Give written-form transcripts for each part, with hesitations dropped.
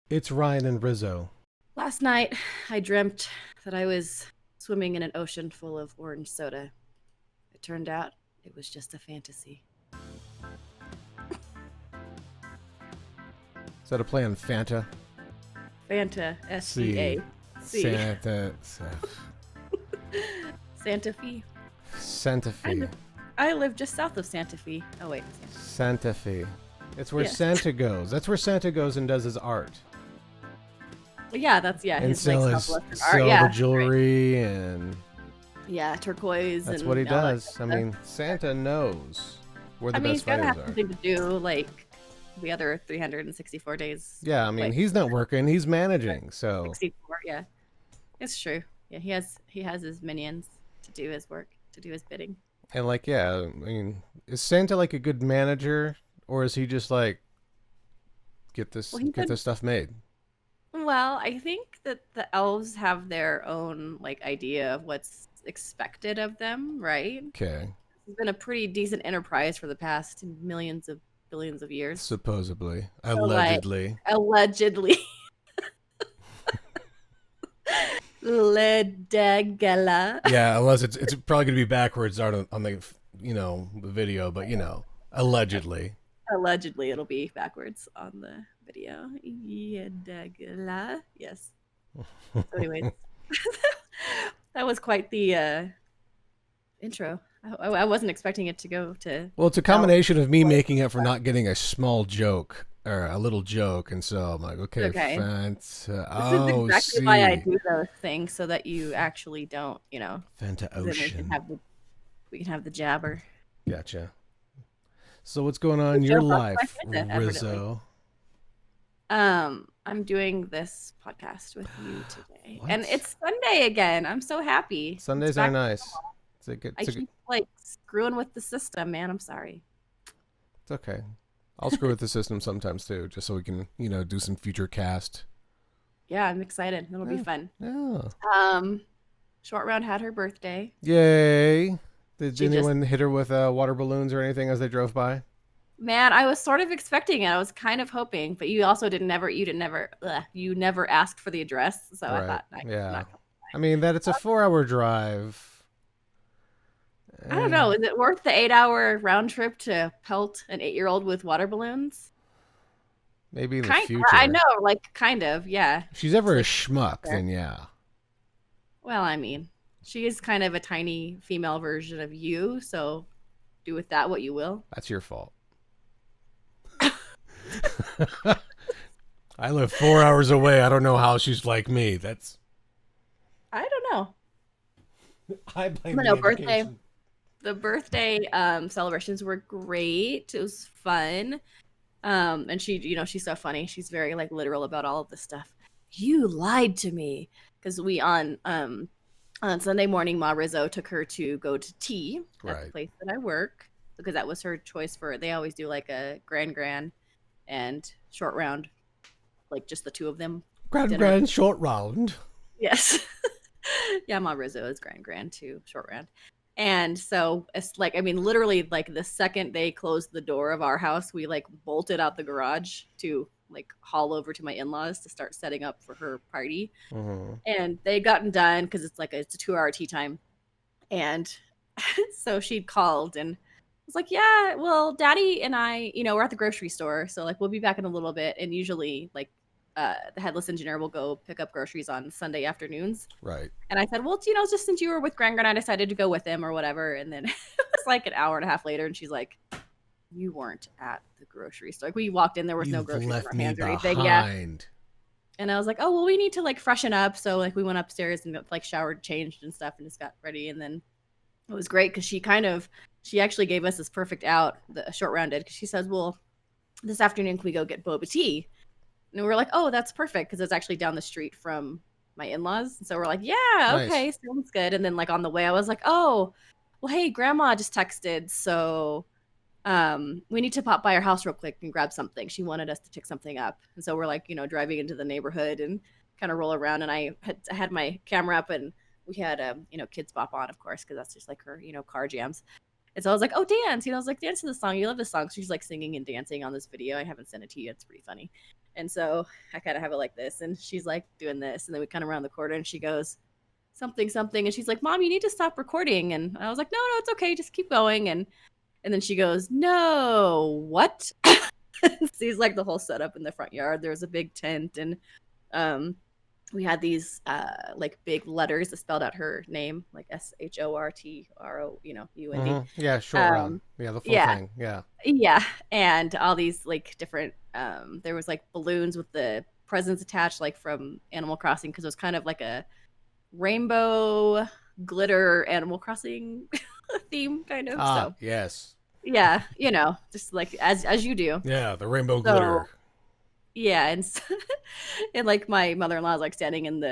It's Ryan and Rizzo. Last night, I dreamt that I was swimming in an ocean full of orange soda. It turned out it was just a fantasy. Is that a play on Fanta? Fanta, See, SCA. C. Santa, Santa Fe. Santa I Fe, live, I live just south of Santa Fe. Oh, wait. Santa Fe. It's where Yes. Santa goes. That's where Santa goes and does his art Well, yeah, that's, and his like sell his southwestern art. silver Yeah, right. jewelry, and Yeah, turquoise that's and what he all that good does. I stuff. mean, Santa knows where I the mean, best he's got to fighters have are. something to do, like the other 364 days. Yeah, I mean, Like, he's not working; he's managing. So, 64, yeah. It's true. Yeah, he has his minions to do his work, to do his bidding. and like, yeah, I mean, is Santa like a good manager, or is he just like get this Well, he get said, this stuff made? well, I think that the elves have their own like idea of what's expected of them, right? Okay, It's been a pretty decent enterprise for the past millions of billions of years. supposedly, So like allegedly. allegedly Ledegala. Yeah, unless it's probably gonna be backwards on the the video, but allegedly. Allegedly it'll be backwards on the video. Yedegala. Yes. So anyways, that was quite the intro. I wasn't expecting it to go to Well, it's a L. combination of me making up for not getting a small joke or a little joke, and so I'm like, okay, Okay. Fanta. This is Oh, exactly why I see, do those things so that you actually don't, Fanta then Ocean. we can have the jabber. Gotcha. So what's going on in Show your off my life, Fanta, evidently. Rizzo? I'm doing this podcast with you today, and What? it's Sunday again. I'm so happy. It's Sundays are back. nice. It's a good. I keep like screwing with the system, man. I'm sorry. It's okay. I'll screw with the system sometimes too, just so we can do some future cast. Yeah, I'm excited. It'll be Yeah. fun. Yeah. Um, Short Round had her birthday. Yay! Did She just anyone hit her with water balloons or anything as they drove by? Man, I was sort of expecting it. I was kind of hoping, but you also you never asked for the address. So I Right. thought, I'm Yeah. not coming I mean that it's a 4 hour drive. by. I don't know. Is it worth the 8-hour round trip to pelt an 8-year-old with water balloons? Maybe in the Kind I know, future. like kind of, yeah. If she's It's ever a like out schmuck, there. then yeah, Well, I mean, she is kind of a tiny female version of you, so do with that what you will. that's your fault. I live 4 hours away. I don't know how she's like me. That's I don't know. I blame But the no, birthday. education. The birthday celebrations were great. It was fun. And she's so funny. She's very like literal about all of this stuff. You lied to me because we on Sunday morning, Ma Rizzo took her to go to tea at the Right. place that I work because that was her choice for. They always do like a grand and short round, like just the two of them dinner. Grand short round. Yes. Yeah, Ma Rizzo is grand too, short round. And so it's like, I mean, literally like the second they closed the door of our house, we like bolted out the garage to like haul over to my in-laws to start setting up for her party. Mhm. And they had gotten done because it's a 2-hour tea time. And so she'd called and was like, yeah, well, Daddy and I, we're at the grocery store. So like we'll be back in a little bit. And usually like the headless engineer will go pick up groceries on Sunday afternoons. Right. And I said, well, just since you were with Grand, I decided to go with him or whatever. And then it was like an hour and a half later, and she's like, you weren't at the grocery store. Like we walked in, there was no You've groceries in left our me hands or anything. Yeah. behind. And I was like, oh, well, we need to like freshen up. So like we went upstairs and like showered, changed and stuff and just got ready. And then it was great because she actually gave us this perfect out, the short round did, because she says, well, this afternoon, can we go get boba tea? And we were like, oh, that's perfect because it's actually down the street from my in-laws. So we're like, yeah, Nice. okay, sounds good. And then like on the way, I was like, oh, well, hey, grandma just texted. So we need to pop by her house real quick and grab something. She wanted us to pick something up. And so we're like, driving into the neighborhood and kind of roll around. And I had my camera up and we had, Kids Bop on, of course, because that's just like her, car jams. And so I was like, oh, dance. I was like, dance to the song. You love this song. So she's like singing and dancing on this video. I haven't sent it to you. It's pretty funny. And so I kind of have it like this, and she's like doing this, and then we kind of round the corner, and she goes something something, and she's like, "Mom, you need to stop recording." And I was like, "No, no, it's okay, just keep going." And then she goes, "No, what?" Sees like the whole setup in the front yard. There was a big tent, and we had these like big letters that spelled out her name, like SHORTRO, UND. Yeah, short round. Yeah, the full thing. Yeah. Yeah, and all these like different there was like balloons with the presents attached, like from Animal Crossing, because it was kind of like a rainbow glitter Animal Crossing theme, kind of. So yes. yeah, just like as you do. Yeah, the rainbow glitter. Yeah, and and like my mother-in-law is like standing in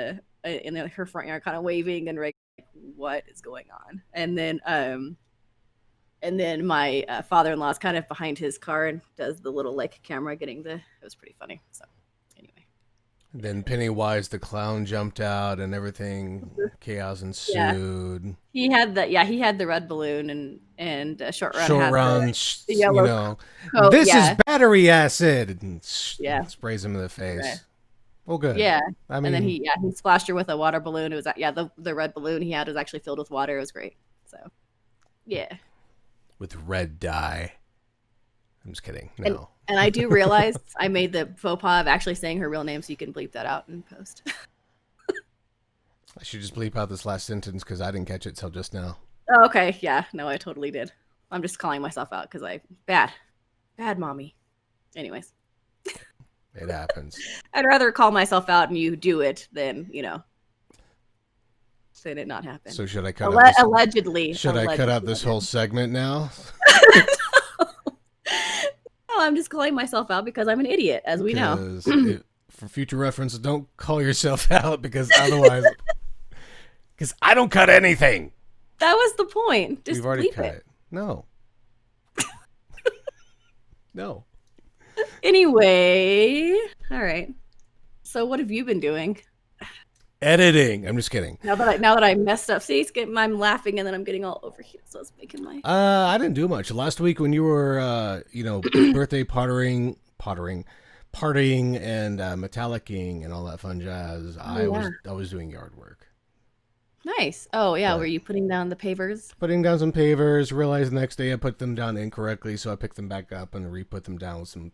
her front yard, kind of waving and like, what is going on? And then my father-in-law is kind of behind his car and does the little like camera getting it was pretty funny. So anyway. Then Pennywise the clown jumped out and everything. Chaos ensued. Yeah. He had the red balloon, and Short Run Short had Run, the yellow coat. This is battery acid, and sprays him in the face. Right. Well, good. Yeah, I mean, and then he splashed her with a water balloon. It was the red balloon he had was actually filled with water. It was great. So yeah, with red dye. I'm just kidding. No. And I do realize I made the faux pas of actually saying her real name, so you can bleep that out in post. I should just bleep out this last sentence because I didn't catch it till just now. Oh, okay. Yeah. No, I totally did. I'm just calling myself out because bad mommy. Anyways. It happens. I'd rather call myself out and you do it than, than it not happen. So should I cut out allegedly. Should I cut out this whole segment now? No, I'm just calling myself out because I'm an idiot, as we know. For future reference, don't call yourself out because otherwise... Because I don't cut anything. That was the point. Just We've already cut it. No. No. Anyway. All right. So what have you been doing? Editing. I'm just kidding. Now that I messed up. See, I'm laughing and then I'm getting all over here. So it's making my... I didn't do much. Last week when you were, birthday partying and metallicing and all that fun jazz, I was doing yard work. Nice. Oh, yeah. Were you putting down the pavers? Putting down some pavers. Realized the next day I put them down incorrectly, so I picked them back up and re-put them down with some...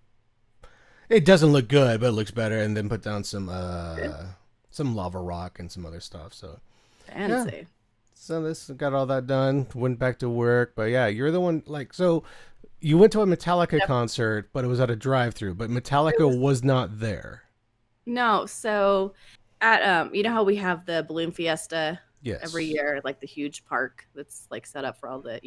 It doesn't look good, but it looks better. And then put down some lava rock and some other stuff. So fancy. Yeah. So this got all that done. Went back to work. But yeah, you're the one, so you went to a Metallica concert, but it was at a drive-thru. But Metallica was not there. No. So at, you know how we have the Balloon Fiesta... Yes. Every year, like the huge park that's like set up for all the,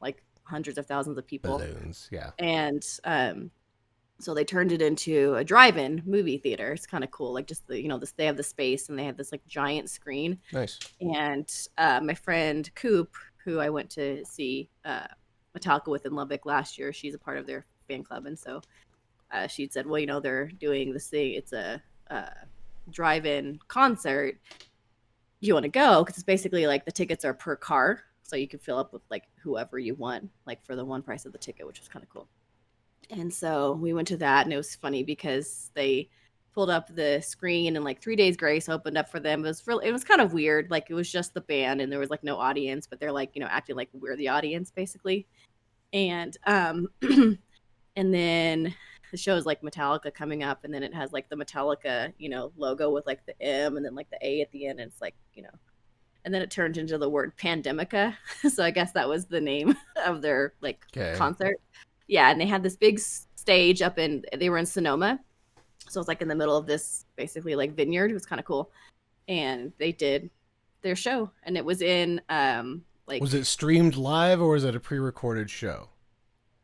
like hundreds of thousands of people. Balloons, yeah. And so they turned it into a drive-in movie theater. It's kind of cool. Like just they have the space and they have this like giant screen. Nice. And my friend Coop, who I went to see Metallica with in Lubbock last year, she's a part of their fan club. And so she'd said, well, they're doing this thing. It's a drive-in concert. You want to go because it's basically like the tickets are per car, so you can fill up with like whoever you want, like for the one price of the ticket, which was kind of cool. And so we went to that, and it was funny because they pulled up the screen and like 3 Days Grace opened up for them. It was kind of weird, like it was just the band and there was like no audience, but they're like acting like we're the audience basically. And and then the show is like Metallica coming up, and then it has like the Metallica, logo with like the M and then like the A at the end. And it's like, and then it turned into the word Pandemica. So I guess that was the name of their like concert. Yeah. And they had this big stage they were in Sonoma. So it's like in the middle of this basically like vineyard. It was kind of cool. And they did their show, and it was in was it streamed live or was it a pre-recorded show?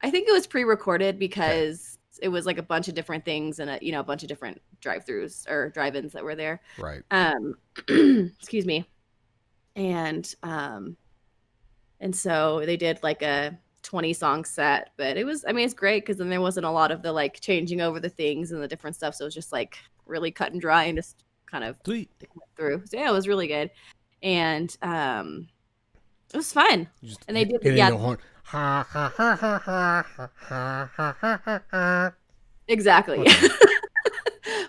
I think it was pre-recorded because it was like a bunch of different things and a bunch of different drive-throughs or drive-ins that were there. Right. Excuse me. And so they did like a 20-song set, but it's great because then there wasn't a lot of the like changing over the things and the different stuff. So it was just like really cut and dry and just kind of went through. So yeah, it was really good. And it was fun. And they did the horn. Exactly.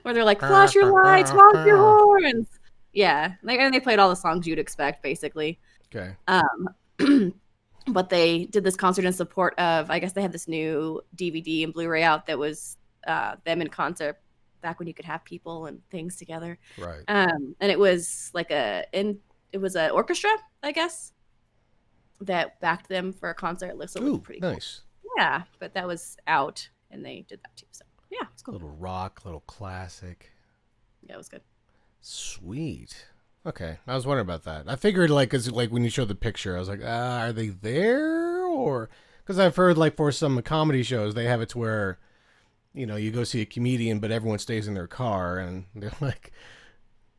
where they're like, flash your lights, honk your horns. Yeah, and they played all the songs you'd expect, basically. Okay. But they did this concert in support of, I guess they had this new DVD and Blu-ray out that was them in concert back when you could have people and things together. Right. And it was like it was an orchestra, I guess, that backed them for a concert. It looks pretty nice. Cool. Yeah, but that was out, and they did that too. So yeah, it's cool. Little rock, little classic. Yeah, it was good. Sweet. Okay, I was wondering about that. I figured, like, cause like when you showed the picture, I was like, are they there? Or because I've heard, like, for some comedy shows, they have it to where, you know, you go see a comedian, but everyone stays in their car, and they're like,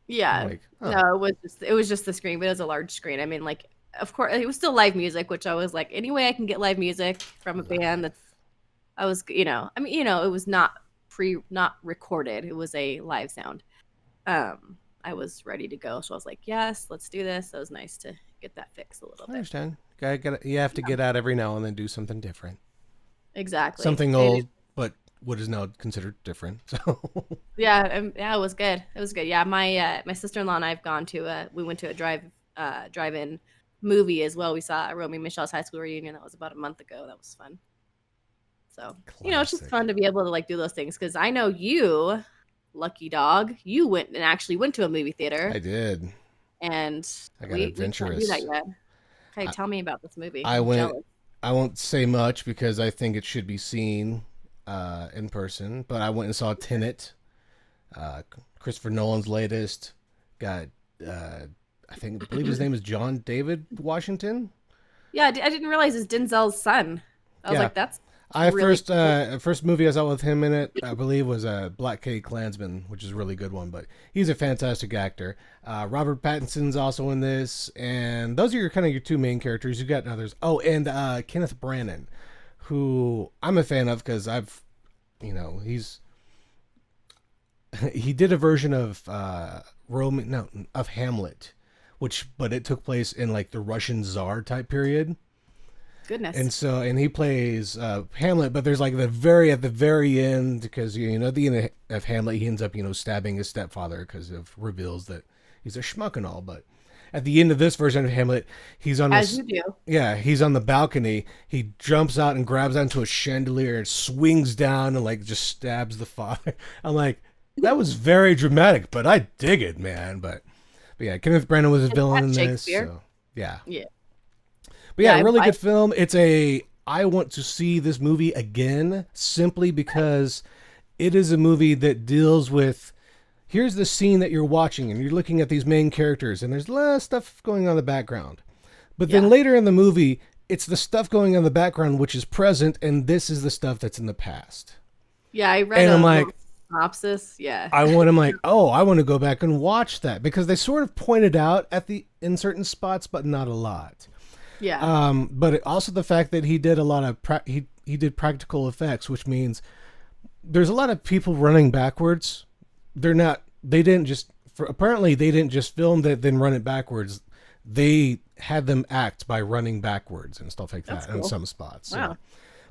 yeah, like, oh. No, it was just the screen, but it was a large screen. I mean, like, of course, it was still live music, which I was like, anyway, I can get live music from a band that's, I was, you know, I mean, you know, it was not recorded. It was a live sound. I was ready to go, so I was like, yes, let's do this. It was nice to get that fixed a little bit. I understand. You have to get out every now and then, do something different. Exactly. Something old, but what is now considered different. So yeah, it was good. It was good. Yeah, my sister-in-law and I have gone to we went to a drive-in movie as well. We saw Romy and Michelle's high school reunion. That was about a month ago. That was fun. So classic. You know, it's just fun to be able to like do those things, because I know you, lucky dog, you went to a movie theater. I did, and I got adventurous. We can't do that yet. Okay, tell me about this movie. I won't say much because I think it should be seen in person. But I went and saw Tenet, Christopher Nolan's latest. Got I believe his name is John David Washington. Yeah, I didn't realize it's Denzel's son. I was like, that's. First movie I saw with him in it, I believe, was Black K Klansman, which is a really good one, but he's a fantastic actor. Robert Pattinson's also in this, and those are your two main characters. You got others. Oh, and Kenneth Brannon, who I'm a fan of because he did a version of of Hamlet, but it took place in like the Russian Tsar type period. Goodness. And he plays Hamlet, but there's like at the very end, because at the end of Hamlet he ends up stabbing his stepfather because it reveals that he's a schmuck and all. But at the end of this version of Hamlet, he's on you do. Yeah, he's on the balcony. He jumps out and grabs onto a chandelier and swings down and like just stabs the father. I'm like, that was very dramatic, but I dig it, man. But yeah, Kenneth Brannon was a villain in this. So, yeah. Yeah. But yeah, really good film. I want to see this movie again simply because it is a movie that deals with, here's the scene that you're watching and you're looking at these main characters and there's a lot of stuff going on in the background. But then later in the movie, it's the stuff going on in the background which is present, and this is the stuff that's in the past. Yeah, I read a synopsis. Yeah. I want to go back and watch that because they sort of pointed out in certain spots, but not a lot. Yeah. But also the fact that he did a lot of he did practical effects, which means there's a lot of people running backwards. They didn't just film that then run it backwards. They had them act by running backwards and stuff like that in some spots. Wow. So.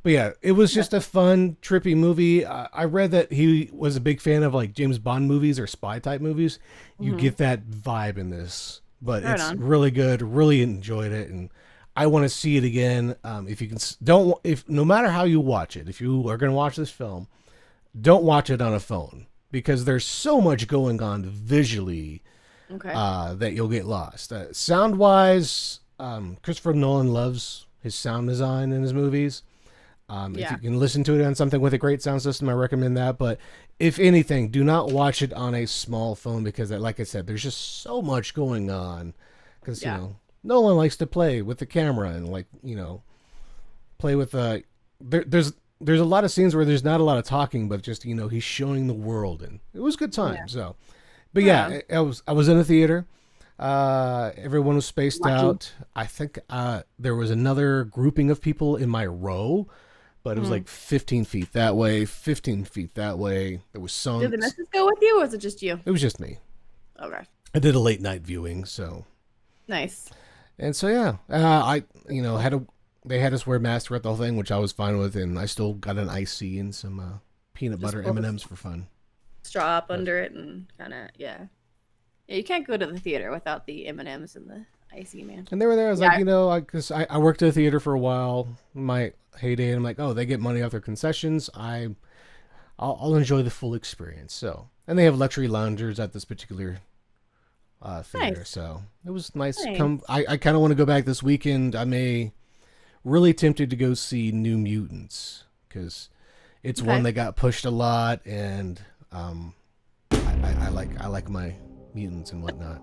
But yeah, it was just a fun, trippy movie. I read that he was a big fan of like James Bond movies or spy type movies. You get that vibe in this, but it's really good. Really enjoyed it, and I want to see it again. If you can, no matter how you watch it, if you are going to watch this film, don't watch it on a phone because there's so much going on visually that you'll get lost. Sound wise, Christopher Nolan loves his sound design in his movies. If you can listen to it on something with a great sound system, I recommend that. But if anything, do not watch it on a small phone because, like I said, there's just so much going on. Because Nolan likes to play with the camera and play with there's a lot of scenes where there's not a lot of talking, but just he's showing the world, and it was a good time. So, but I was in a theater. Everyone was spaced out. I think there was another grouping of people in my row, but it was like 15 feet that way, 15 feet that way. There was some. Did the missus go with you, or was it just you? It was just me. Okay. I did a late night viewing, so. Nice. And so they had us wear masks throughout the whole thing, which I was fine with, and I still got an icy and some peanut butter M&Ms for fun. straw up under it and kind of yeah. Yeah, you can't go to the theater without the M&Ms and the icy, man. And they were there. I was Yeah, like, you know, because I worked at a theater for a while, my heyday. And I'm like, oh, they get money off their concessions. I'll enjoy the full experience. So, and they have luxury loungers at this particular theater. nice, So it was nice. nice. I kind of want to go back this weekend. Really tempted to go see New Mutants because it's one Okay. that got pushed a lot, and I like my mutants and whatnot.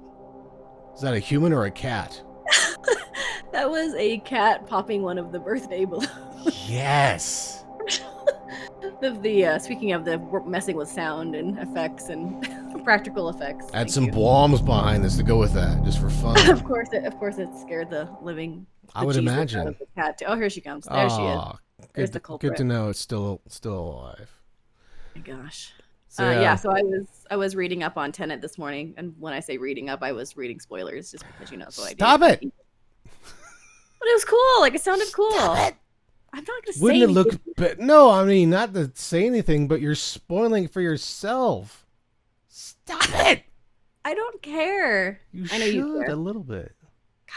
Is that a human or a cat? That was a cat popping one of the birthday balloons. Yes. The speaking of the messing with sound and effects and practical effects. Add Thank some you. bombs behind this to go with that, just for fun. Of course, it scared the living. I would bejesus imagine. out of the cat. Oh, here she comes. There she is. Aw, There's good, the culprit. good to know it's still alive. Oh my gosh. So, Yeah. So I was reading up on Tenet this morning, and when I say reading up, I was reading spoilers just because that's what I do. Stop it! But it was cool. Like it sounded cool. I'm not gonna say Wouldn't it look? anything. No, I mean not to say anything, but you're spoiling for yourself. Stop it! I don't care. You I know should you care. a little bit.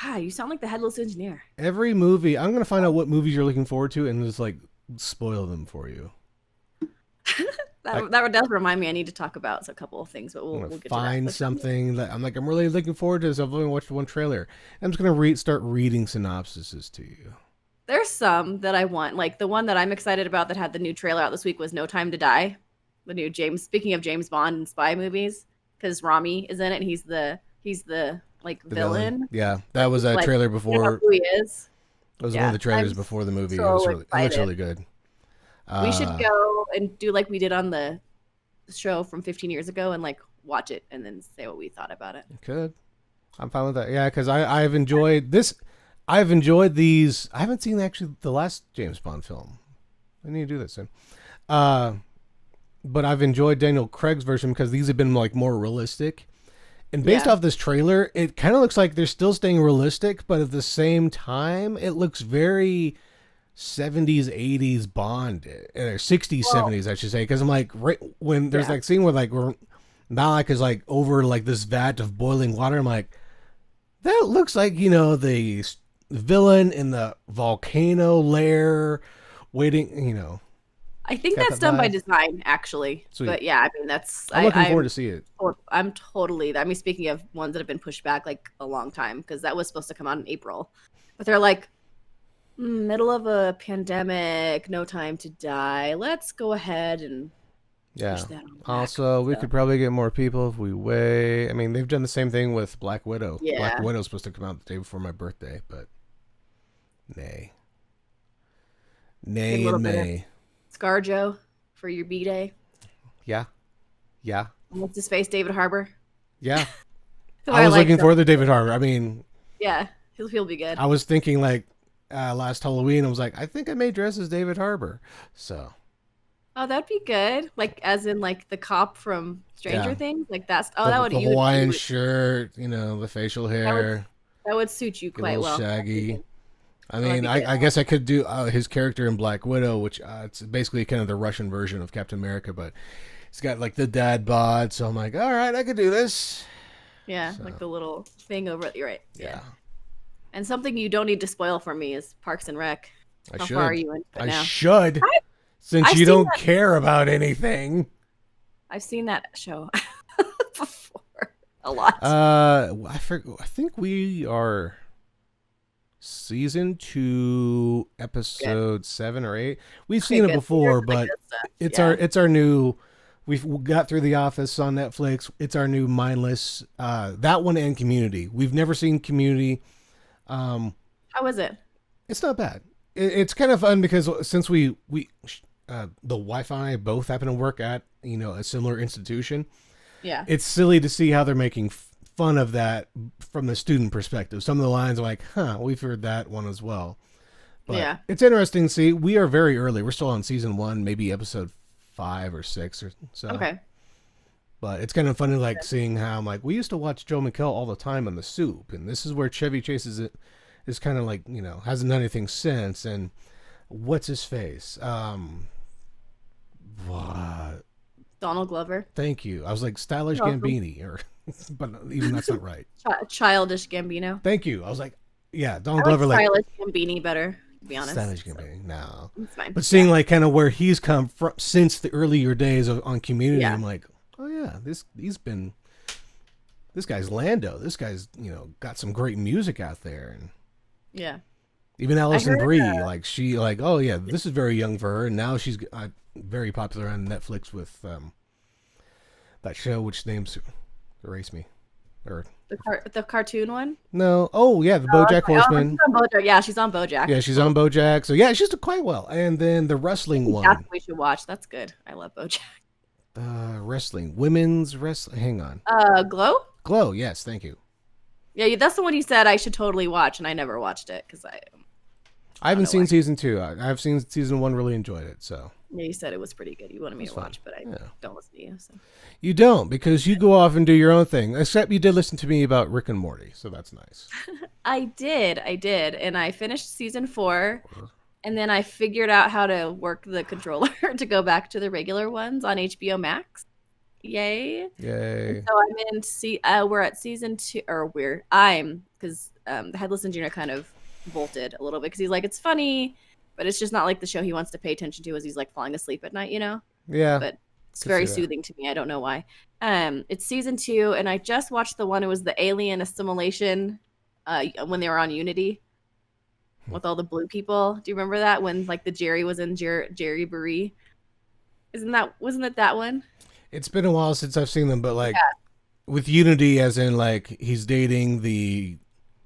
God, you sound like the headless engineer. Every movie, I'm gonna find out what movies you're looking forward to and just like spoil them for you. That does remind me. I need to talk about a couple of things, but I'm we'll gonna get to find that. something that I'm really looking forward to this. I've only watched one trailer. I'm just gonna start reading synopsises to you. There's some that I want. Like the one that I'm excited about that had the new trailer out this week was No Time to Die. The new James. Speaking of James Bond and spy movies, because Rami is in it. And he's the like The villain. Yeah, that was a Like, trailer You know before. who he is. It was one Yeah, of the trailers I'm before the movie. so It looks excited. really good. We should go and do like we did on the show from 15 years ago and like watch it and then say what we thought about it. Could. I'm fine with that. Yeah, because I've enjoyed this. I've enjoyed these. I haven't seen actually the last James Bond film. I need to do that soon. But I've enjoyed Daniel Craig's version because these have been like more realistic. And based Yeah. off this trailer, it kind of looks like they're still staying realistic, but at the same time, it looks very 70s, 80s Bond, or 60s, Well, 70s, I should say. Because I'm like, right when there's Yeah. that scene where like where Malak is like over like this vat of boiling water, I'm like, that looks like the villain in the volcano lair, waiting. I think Got that's that done by vibe? design actually. Sweet. But yeah, I mean that's I'm looking I'm forward to see it. I'm totally. I mean, speaking of ones that have been pushed back like a long time, because that was supposed to come out in April, but they're like, middle of a pandemic, no time to die. Let's go ahead and Yeah. push that on back. Also, we So, could probably get more people if we wait. I mean, they've done the same thing with Black Widow. Yeah. Black Widow's supposed to come out the day before my birthday, but nay. Get a Nay little and bit of- nay. ScarJo for your B day. Yeah. Yeah. What's his face? David Harbour. Yeah. So I was like looking him. forward to David Harbour. I mean, Yeah, he'll be good. I was thinking like last Halloween, I was like, I think I may dress as David Harbour. So, Oh, that'd be good. Like as in like the cop from Stranger Yeah. Things. Like that's the, that would the you would- Hawaiian you would- shirt, the facial would hair, that would suit you get a quite little well. shaggy. I that'd mean, be good. I guess I could do his character in Black Widow, which it's basically kind of the Russian version of Captain America, but he's got like the dad bod. So I'm like, all right, I could do this. Yeah, So- like the little thing over. You're right. Yeah, And something you don't need to spoil for me is Parks and Rec. I How should. far are you into it I now? should. Since I've you seen don't that- care about anything. I've seen that show before a lot. I think we are season 2, episode 7 or 8. We've seen it Good. before, Here's the but good stuff. it's Yeah. our new. We've got through The Office on Netflix. It's our new mindless. That one and Community. We've never seen Community. How was it? It's not bad. It's kind of fun because since the wife and I both happen to work at a similar institution. Yeah. It's silly to see how they're making fun of that from the student perspective. Some of the lines are like, we've heard that one as well. But Yeah. it's interesting to see. We are very early. We're still on season 1, maybe episode 5 or 6 or so. Okay. But it's kind of funny, like seeing how I'm like, we used to watch Joe McHale all the time on The Soup, and this is where Chevy Chase is kind of like, hasn't done anything since. And what's his face? Donald Glover. Thank you. I was like stylish You're welcome. Gambini, but even that's not right. Childish Gambino. Thank you. I was like, yeah, Donald I like Glover, like stylish Gambini better, to be honest. stylish So Gambini. No, it's fine. but seeing like kind of where he's come from since the earlier days on Community, I'm like, oh yeah, this guy's Lando. This guy's got some great music out there, and Yeah. even Alison Brie, like she like, oh yeah, this is very young for her, and now she's very popular on Netflix with that show, which names erase me, or the cartoon one. no, oh yeah, the BoJack Horseman. She's on BoJack. Yeah, she's on BoJack. Yeah, she's on BoJack. So yeah, she's doing quite well. And then the wrestling one. That's what we should watch. That's good. I love BoJack. Wrestling, women's wrestling. Hang on. Glow. Glow. Yes, thank you. Yeah, that's the one you said I should totally watch, and I never watched it because I haven't seen season 2. I've seen season 1. Really enjoyed it. So yeah, you said it was pretty good. You wanted me to watch, but I don't listen to you. So you don't, because you go off and do your own thing. Except you did listen to me about Rick and Morty, so that's nice. I did, and I finished season 4, and then I figured out how to work the controller to go back to the regular ones on HBO Max. Yay! Yay! And so I'm in. We're at season 2, or because the headless engineer kind of bolted a little bit because he's like, it's funny, but it's just not like the show he wants to pay attention to as he's like falling asleep at night, Yeah. But it's very soothing to me. I don't know why. It's season 2, and I just watched the one. It was the alien assimilation, when they were on Unity with all the blue people. Do you remember that when like the Jerry was in Jerry Burry? Wasn't it that one? It's been a while since I've seen them, but like with Unity, as in like he's dating the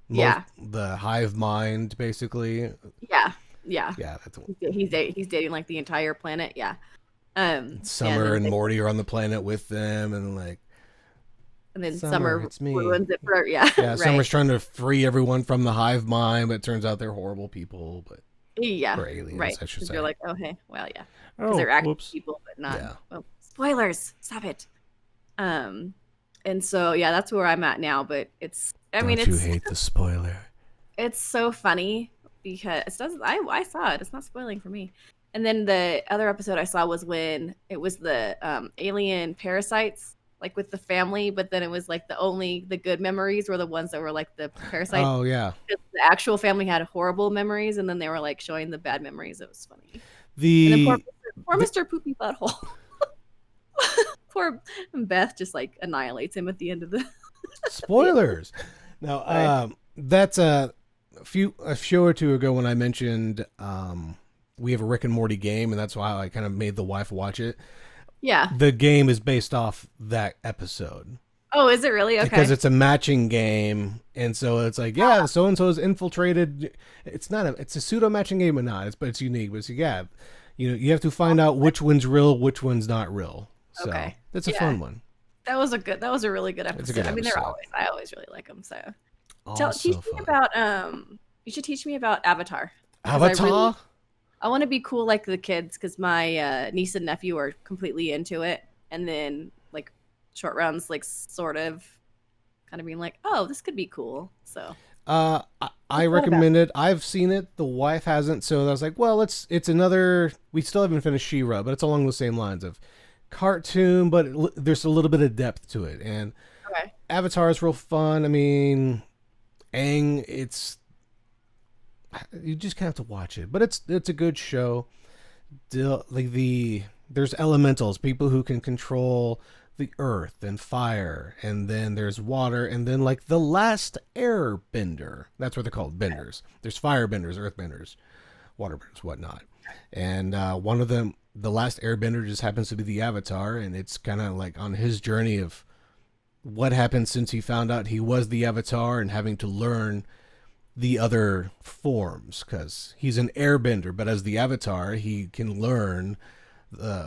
hive mind, basically. Yeah. That's the one. He's dating like the entire planet. Yeah. Summer and Morty are on the planet with them, and then Summer ruins it for right. Summer's trying to free everyone from the hive mind, but it turns out they're horrible people, but or aliens, right. I should say. You're like, oh hey, well because they're actual people, but not. Yeah. Well, spoilers, stop it. And so that's where I'm at now, but it's. Don't you hate the spoiler? It's so funny because it doesn't. I saw it. It's not spoiling for me. And then the other episode I saw was when it was the alien parasites, like with the family, but then it was like the good memories were the ones that were like the parasites. Oh yeah. The actual family had horrible memories, and then they were like showing the bad memories. It was funny. And then poor Mr. Poopy Butthole. Poor Beth just like annihilates him at the end of the spoilers. Now, that's a show or two ago when I mentioned we have a Rick and Morty game, and that's why I kind of made the wife watch it. Yeah. The game is based off that episode. Oh, is it really? Okay. Because it's a matching game, and so it's like, so and so is infiltrated. It's a pseudo matching game, or not. But it's unique. But you have to find out which one's real, which one's not real. So that's a fun one. That was a really good episode. It's a good episode. I always really like them. So teach me about you should teach me about Avatar. Avatar? I want to be cool like the kids because my niece and nephew are completely into it, and then like Short Round's like sort of kind of being like, oh, this could be cool. So I recommend it. I've seen it. The wife hasn't, so I was like, well, it's another. We still haven't finished She-Ra, but it's along the same lines of cartoon, but there's a little bit of depth to it. And Avatar is real fun. I mean, Aang, you just kind of have to watch it, but it's a good show. There's elementals, people who can control the earth and fire, and then there's water, and then like the Last Airbender. That's what they're called, benders. There's fire benders, earth benders, water benders, whatnot. And one of them, the Last Airbender, just happens to be the Avatar, and it's kind of like on his journey of what happened since he found out he was the Avatar and having to learn the other forms, because he's an airbender, but as the Avatar he can learn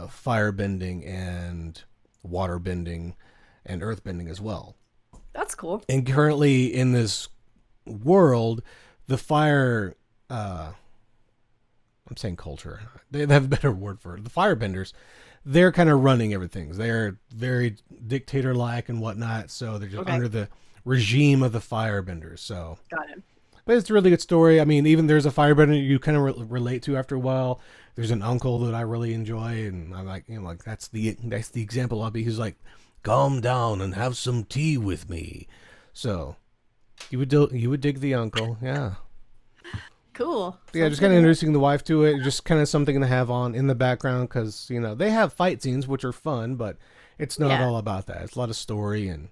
fire bending and water bending and earth bending as well. That's cool. And currently in this world, the fire I'm saying culture, they have a better word for it, the firebenders, they're kind of running everything. They're very dictator like and whatnot, so they're just under the regime of the firebenders. So got it. But it's a really good story. I mean, even there's a firebender you kind of relate to after a while. There's an uncle that I really enjoy, and I'm like, like that's the example I'll be. He's like, calm down and have some tea with me. So you would dig the uncle, yeah. Cool. Yeah, just kind of introducing the wife to it, just kind of something to have on in the background because they have fight scenes which are fun, but it's not all about that. It's a lot of story, and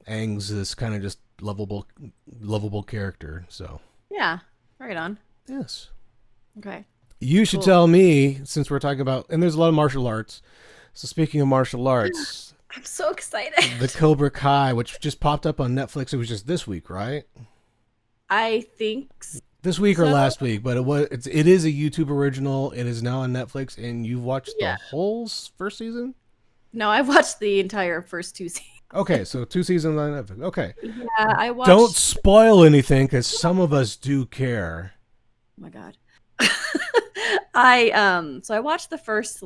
Aang's this kind of just lovable character. So yeah, right on. Yes. Okay. You should tell me, since we're talking about, and there's a lot of martial arts. So speaking of martial arts, I'm so excited. The Cobra Kai, which just popped up on Netflix. It was just this week, right? I think this week or last week, but it is a YouTube original. It is now on Netflix, and you've watched the whole first season? No, I watched the entire first 2 seasons. Okay, so 2 seasons on Netflix. Okay. Yeah, I watched. Don't spoil anything, because some of us do care. Oh my god. So I watched the first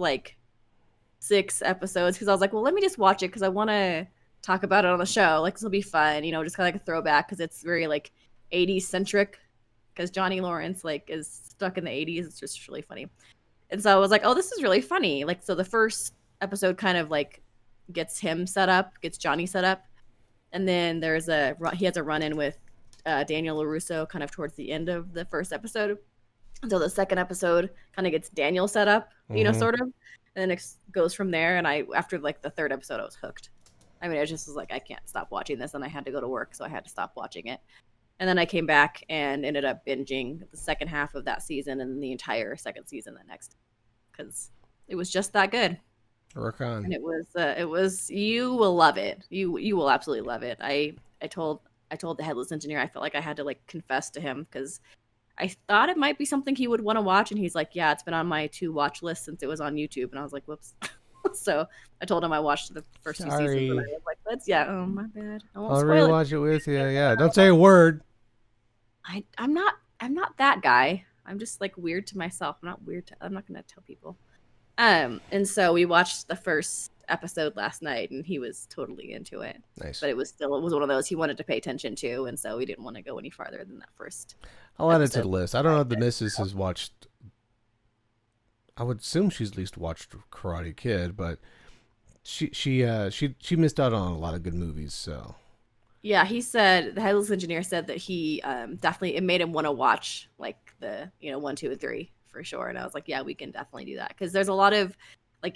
6 episodes because I was like, well, let me just watch it because I want to talk about it on the show. Like, this will be fun, just kind of like a throwback because it's very 80s centric. Because Johnny Lawrence is stuck in the 80s. It's just really funny. And so I was like, oh, this is really funny. So the first episode kind of gets him set up, gets Johnny set up. And then he has a run-in with Daniel LaRusso kind of towards the end of the first episode. And so the second episode kind of gets Daniel set up, sort of. And then it goes from there. And after the third episode, I was hooked. I mean, I just was like, I can't stop watching this. And I had to go to work, so I had to stop watching it. And then I came back and ended up binging the second half of that season and the entire second season the next, because it was just that good. Work on. And it was you will love it. You will absolutely love it. I told the headless engineer I felt like I had to confess to him because I thought it might be something he would want to watch, and he's like, yeah, it's been on my to watch list since it was on YouTube, and I was like, whoops. So I told him I watched the first 2 seasons, and I was like, oh my bad. I'll rewatch it with you. Yeah, don't say a word. I'm not that guy. I'm just weird to myself. I'm not gonna tell people. And so we watched the first episode last night, and he was totally into it. Nice. But it was one of those he wanted to pay attention to, and so we didn't want to go any farther than that first. I'll add it to the list. I don't know if the missus has watched. I would assume she's at least watched Karate Kid, but she missed out on a lot of good movies. So yeah, he said the headless engineer said that he definitely it made him want to watch the 1, 2, and 3 for sure. And I was like, yeah, we can definitely do that because there's a lot of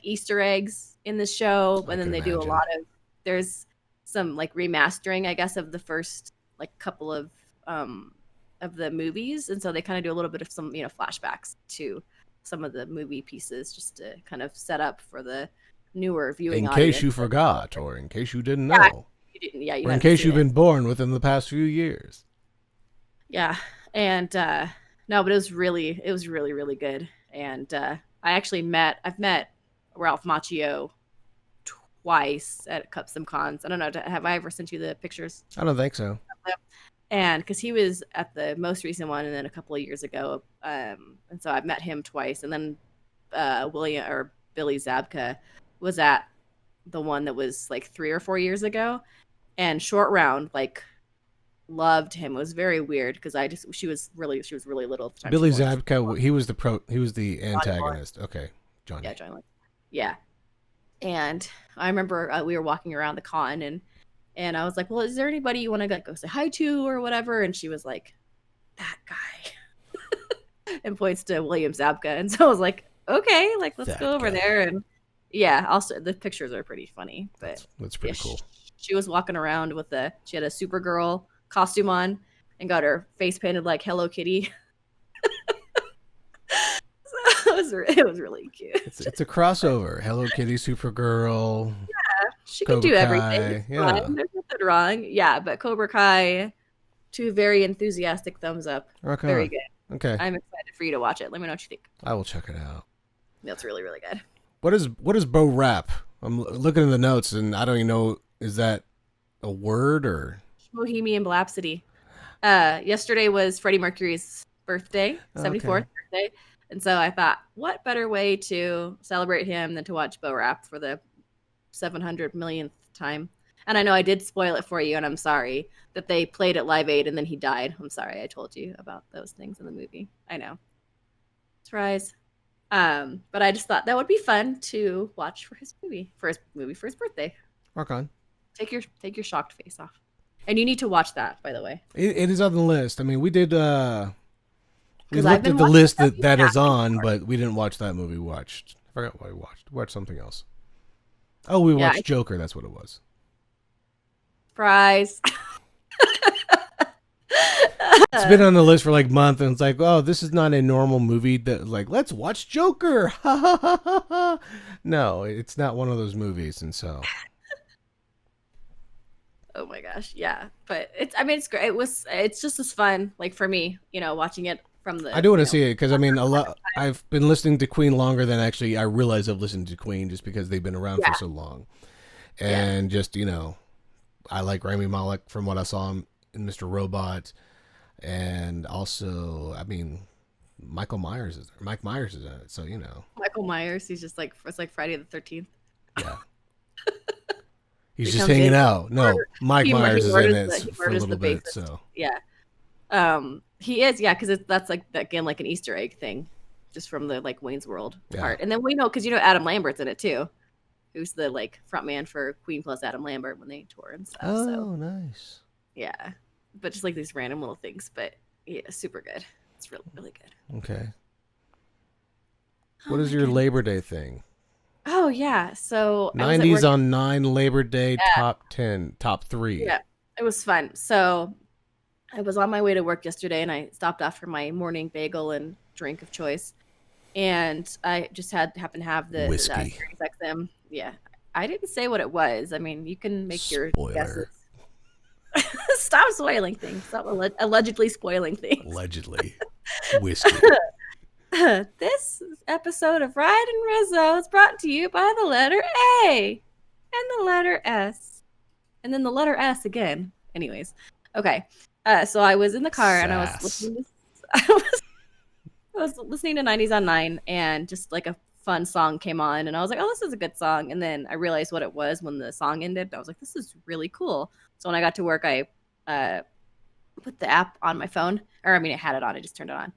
Easter eggs in the show, and then they do a lot of there's some remastering, I guess, of the first couple of the movies, and so they kind of do a little bit of some flashbacks to some of the movie pieces just to kind of set up for the newer viewing audience. In case you forgot, or in case you didn't know. Or in case you've been born within the past few years. Yeah. And no, but it was really, really good. And I've met Ralph Macchio twice at some cons. I don't know, have I ever sent you the pictures? I don't think so. And because he was at the most recent one and then a couple of years ago. And so I've met him twice. And then Billy Zabka was at the one that was 3 or 4 years ago. And Short Round, loved him. It was very weird because she was really little at the time. Billy Zabka, he was the antagonist. Okay, Johnny. Yeah, Johnny. Yeah. And I remember we were walking around the con and I was like, well, is there anybody you want to go say hi to or whatever? And she was like, that guy. And points to William Zabka. And so I was like, okay, let's go over there. And yeah, also the pictures are pretty funny. But that's pretty cool. She was walking around she had a Supergirl costume on and got her face painted like Hello Kitty. So it was really cute. It's a crossover. Hello Kitty, Supergirl. Yeah, she Cobra can do Kai, everything. Yeah. There's nothing wrong. Yeah, but Cobra Kai, 2 very enthusiastic thumbs up. Okay. Very good. Okay. I'm excited for you to watch it. Let me know what you think. I will check it out. That's really, really good. What is Bo Rap? I'm looking in the notes and I don't even know, is that a word or? Bohemian Rhapsody. Yesterday was Freddie Mercury's birthday, 74th birthday. And so I thought, what better way to celebrate him than to watch Bo Rap for the 700 millionth time? And I know I did spoil it for you, and I'm sorry that they played at Live Aid and then he died. I'm sorry I told you about those things in the movie. I know. Surprise. But I just thought that would be fun to watch for his birthday. Rock on. Take your shocked face off. And you need to watch that, by the way. It is on the list. I mean, we did. We 'Cause I've looked been at the watching list stuff that is you on, but we didn't watch that movie. I forgot what we watched. We watched something else. Oh, we watched Joker. That's what it was. Surprise. It's been on the list for like a month, and it's like, oh, this is not a normal movie that like, let's watch Joker. No, it's not one of those movies, and so. Oh my gosh, yeah. But it's great. It's just as fun, like for me, watching it from the. I do want to see it because I mean, I've been listening to Queen longer than actually I realize I've listened to Queen just because they've been around for so long, and just I like Rami Malek from what I saw him in Mr. Robot, and also I mean, Mike Myers is in it, so Michael Myers, he's just like it's like Friday the 13th. Yeah. He's just hanging out. No, Mike Myers is in it for a little bit. So yeah, he is. Yeah, because that's like again like an Easter egg thing, just from the like Wayne's World part. And then we know because Adam Lambert's in it too, who's the like front man for Queen plus Adam Lambert when they tour and stuff. Oh, nice. Yeah, but just like these random little things, but yeah, super good. It's really really good. Okay. What is your Labor Day thing? Oh yeah, so 90s on 9 Labor Day top 3. Yeah, it was fun. So I was on my way to work yesterday, and I stopped off for my morning bagel and drink of choice, and I just happened to have the whiskey. Sirius XM. Yeah, I didn't say what it was. I mean, you can make your guesses. Stop spoiling things. Stop allegedly spoiling things. Allegedly, whiskey. This episode of Ryan and Rizzo is brought to you by the letter A and the letter S and then the letter S again. Anyways, okay. So I was in the car and I was listening to 90s on 9 and just like a fun song came on and I was like, oh, this is a good song. And then I realized what it was when the song ended. I was like, this is really cool. So when I got to work, I put the app on my phone, or I mean, it had it on. I just turned it on.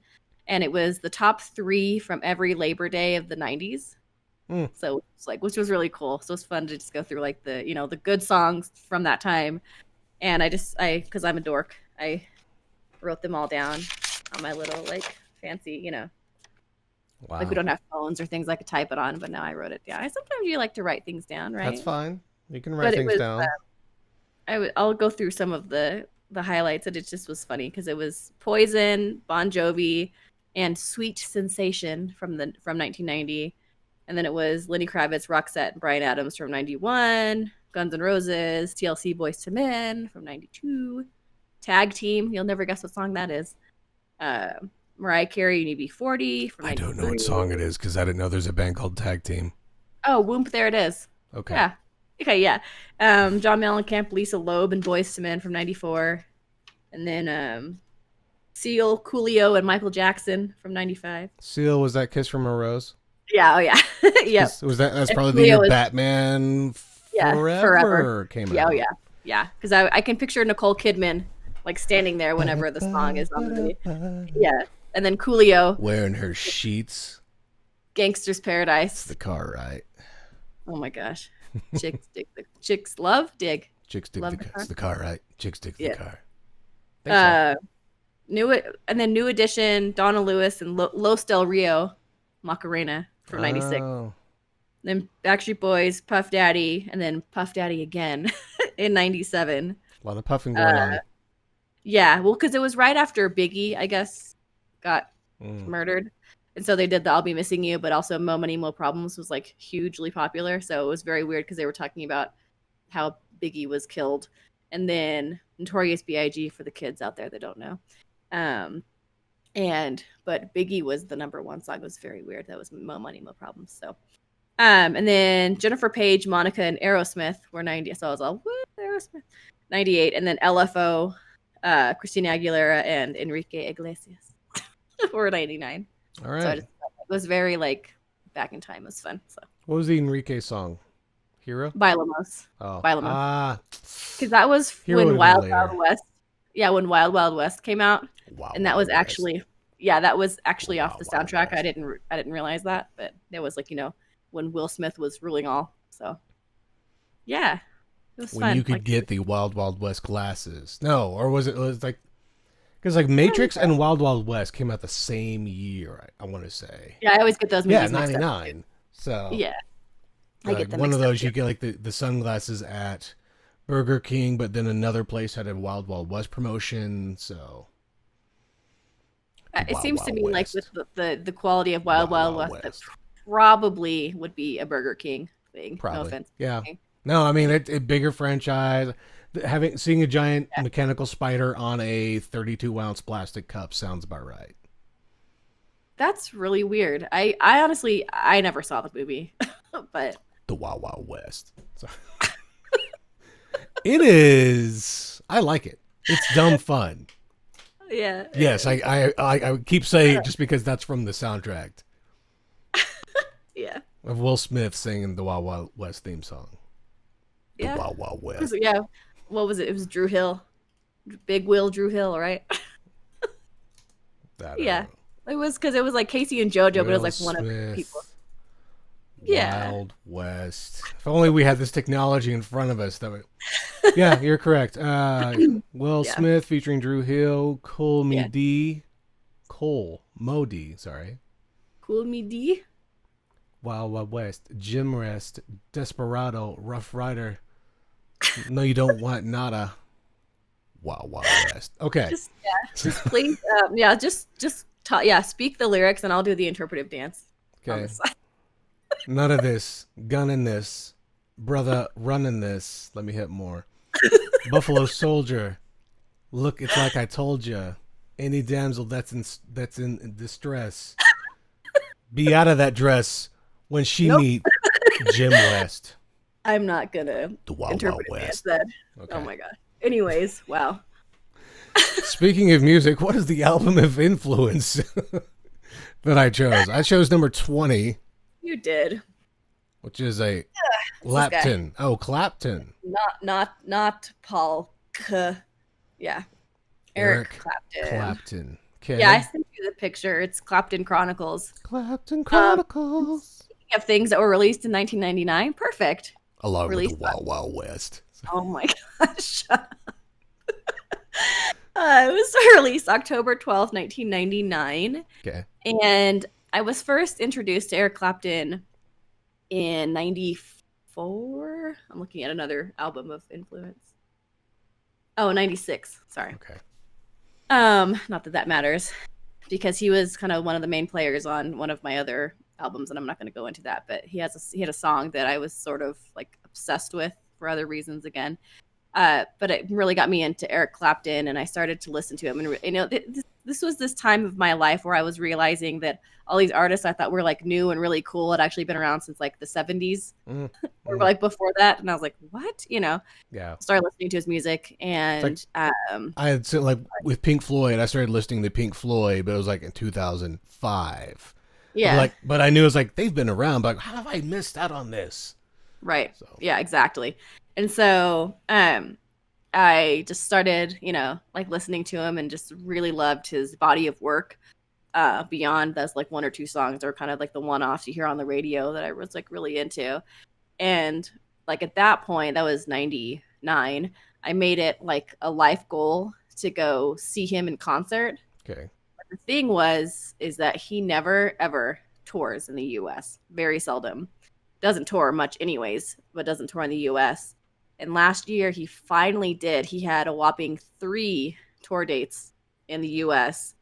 And it was the top 3 from every Labor Day of the 90s. So it's like, which was really cool. So it's fun to just go through like the, the good songs from that time. And because I'm a dork, I wrote them all down on my little like fancy, Wow. Like we don't have phones or things I could type it on, but now I wrote it down. Sometimes you like to write things down, right? That's fine. You can write things down. I'll go through some of the highlights, and it just was funny because it was Poison, Bon Jovi, and Sweet Sensation from 1990, and then it was Lenny Kravitz, Roxette, and Bryan Adams from 91, Guns N' Roses, TLC, Boyz II Men from 92, Tag Team, you'll never guess what song that is, Mariah Carey, You Need Me 40 from 93. I don't know what song it is because I didn't know there's a band called Tag Team. Oh, Whoomp, there it is. Okay. Yeah. Okay, yeah. John Mellencamp, Lisa Loeb, and Boyz II Men from 94, and then Seal, Coolio, and Michael Jackson from 95. Seal, was that Kiss from a Rose? Yeah, oh yeah. Yeah. That's probably the year Batman Forever came out. Yeah, oh yeah. Yeah, because I can picture Nicole Kidman like standing there whenever the song is on the movie. Yeah. And then Coolio. Wearing her sheets. Gangster's Paradise. The car, right? Oh my gosh. Chicks love dig. Chicks dig the car, right? Chicks dig the car. New Edition, Donna Lewis, and Los Del Rio, Macarena from 96. Then Backstreet Boys, Puff Daddy, and then Puff Daddy again in 97. A lot of puffing going on. Yeah, well, because it was right after Biggie, I guess, got murdered. And so they did the I'll Be Missing You, but also Mo Money, Mo Problems was like hugely popular. So it was very weird because they were talking about how Biggie was killed. And then Notorious B.I.G. for the kids out there that don't know. But Biggie was the number 1 song. It was very weird. That was Mo Money, Mo Problems. So, and then Jennifer Page, Monica, and Aerosmith were 90. So I was all, what? Aerosmith? 98. And then LFO, Christina Aguilera, and Enrique Iglesias were 99. All right. So it was very like back in time. It was fun. So what was the Enrique song? Hero? By Lamos. Oh. By Lamos. Because that was Hero when would have Wild been Wild later. West. Yeah, when Wild Wild West came out, Wow, and that was actually off the soundtrack. West. I didn't realize that, but it was like when Will Smith was ruling all. So yeah, it was When fun. you could get the Wild Wild West glasses. No, or was it like because like I don't Matrix know. and Wild Wild West came out the same year. I want to say. Yeah, I always get those Yeah, movies mixed up. 99. So Yeah, I get them one of mixed up those too. you get like the sunglasses at Burger King, but then another place had a Wild Wild West promotion. So the It Wild seems to Wild me like with West, the quality of Wild Wild West, that probably would be a Burger King thing. No probably. offense. Yeah. No, I mean Yeah. it bigger franchise. Seeing a giant Yeah. mechanical spider on a 32-ounce plastic cup sounds about right. That's really weird. I honestly I never saw the movie, but The Wild Wild West. So, it is. I like it. It's dumb fun. yeah. Yes, I keep saying it just because that's from the soundtrack Yeah. of Will Smith singing the Wild Wild West theme song. The Yeah. Wild Wild West. Yeah. What was it? It was Drew Hill. Big Will Drew Hill, right? Yeah. It was because it was like Casey and JoJo, but it was like one of the people. Yeah. Wild West. If only we had this technology in front of us. Yeah, you're correct. Will Yeah. Smith featuring Drew Hill, Yeah. Cole Modi, sorry. Cool Me D. Wild Wild West, Jim Rest, Desperado, Rough Rider. No, you don't want nada. Wild Wild West. Okay. Just please, speak the lyrics and I'll do the interpretive dance. On Okay. the side. None of this. Gunning this. Brother running this. Let me hit more. Buffalo Soldier. Look, it's like I told you. Any damsel that's in distress. Be out of that dress when she meet Jim West. I'm not gonna The Wild interpret Wild it West. as that. Okay. Oh my god. Anyways, wow. Speaking of music, what is the album of influence that I chose? I chose number 20, You did. which is a What's this guy? Clapton. Oh, Clapton. Not Paul. Yeah. Eric Clapton. Clapton. Okay. Yeah, I sent you the picture. It's Clapton Chronicles. Clapton Chronicles. Speaking of things that were released in 1999, perfect. Along with Released the Wild Wild West. Oh my gosh. It was released October 12th, 1999. Okay. And I was first introduced to Eric Clapton in 94. I'm looking at another album of influence. Oh, 96. Sorry. Okay. Not that matters, because he was kind of one of the main players on one of my other albums, and I'm not going to go into that. But he had a song that I was sort of like obsessed with for other reasons again. But it really got me into Eric Clapton, and I started to listen to him. And this was this time of my life where I was realizing that all these artists I thought were like new and really cool had actually been around since like the 70s or like before that. And I was like, what? Yeah. Started listening to his music, and I had said like with Pink Floyd, I started listening to Pink Floyd, but it was like in 2005. yeah, But I knew it was like they've been around. But like, how have I missed out on this? right. So. Yeah, exactly. And so I just started, like listening to him and just really loved his body of work. Beyond those like one or two songs that are kind of like the one-offs you hear on the radio that I was like really into. And like at that point, that was 99, I made it like a life goal to go see him in concert. Okay. But the thing is that he never ever tours in the US. Very seldom. Doesn't tour much anyways, but doesn't tour in the US. And last year he finally did. He had a whopping 3 tour dates in the US.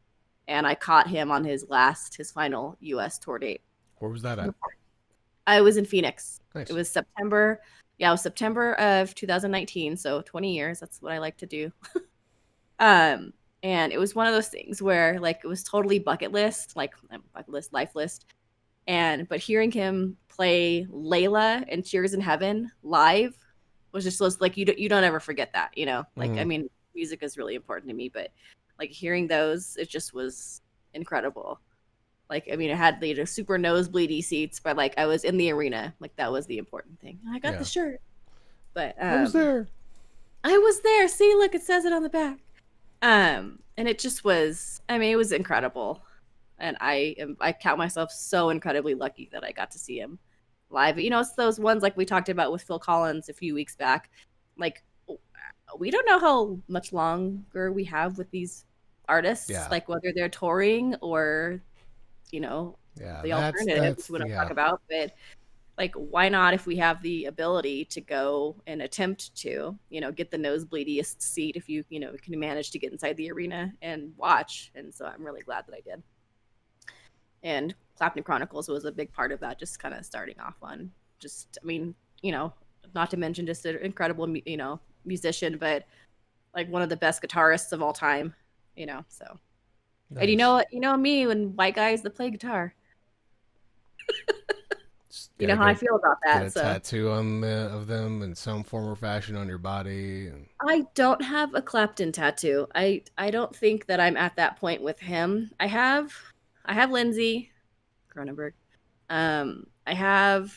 And I caught him on his final US tour date. Where was that at? I was in Phoenix. Nice. It was September. Yeah, it was September of 2019. So 20 years. That's what I like to do. And it was one of those things where like it was totally bucket list, life list. But hearing him play Layla and Cheers in Heaven live was just like you don't ever forget that, Like I mean, music is really important to me, but like hearing those, it just was incredible. Like, I mean, I had the super nosebleedy seats, but like I was in the arena. Like that was the important thing. I got the shirt, but I was there. I was there. See, look, it says it on the back. And it just was. I mean, it was incredible, and I count myself so incredibly lucky that I got to see him live. You know, it's those ones like we talked about with Phil Collins a few weeks back. Like, we don't know how much longer we have with these artists. Yeah. Like whether they're touring or, you know, the alternatives we don't talk about, but. Like, why not, if we have the ability to go and attempt to, you know, get the nosebleediest seat if you, you know, can manage to get inside the arena and watch. And so I'm really glad that I did. And Clapton Chronicles was a big part of that, just kind of starting off on just, I mean, you know, not to mention just an incredible, you know, musician, but like one of the best guitarists of all time, you know, so. Nice. And you know me when white guys that play guitar. You know how I feel about that. Get a tattoo of them in some form or fashion on your body. I don't have a Clapton tattoo. I don't think that I'm at that point with him. I have Lindsay Cronenberg. I have,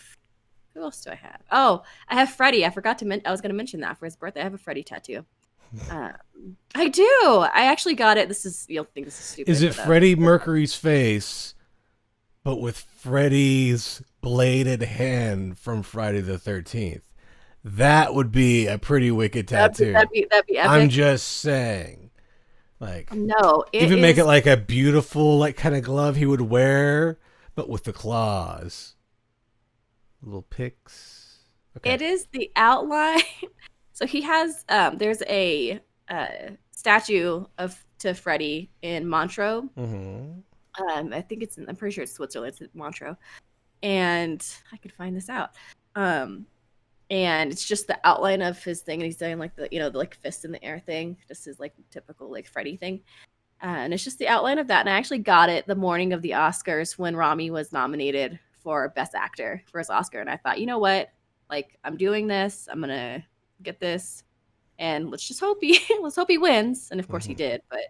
who else do I have? Oh, I have Freddie. I forgot to I was going to mention that for his birthday. I have a Freddie tattoo. I do. I actually got it. You'll think this is stupid. Is it Freddie Mercury's face, but with Freddie's bladed hand from Friday the 13th? That would be a pretty wicked tattoo. That'd be epic. I'm just saying. Like, no, even make it like a beautiful, like, kind of glove he would wear, but with the claws. Little picks. Okay. It is the outline. So he has, there's a statue to Freddie in Montreux. Mm-hmm. I think I'm pretty sure it's Switzerland. It's Montreux. And I could find this out. And it's just the outline of his thing. And he's doing like the, you know, the like fist in the air thing. Just his like typical like Freddie thing. And it's just the outline of that. And I actually got it the morning of the Oscars when Rami was nominated for Best Actor for his Oscar. And I thought, you know what? Like, I'm doing this. I'm going to get this. And let's hope he wins. And of course he did. But,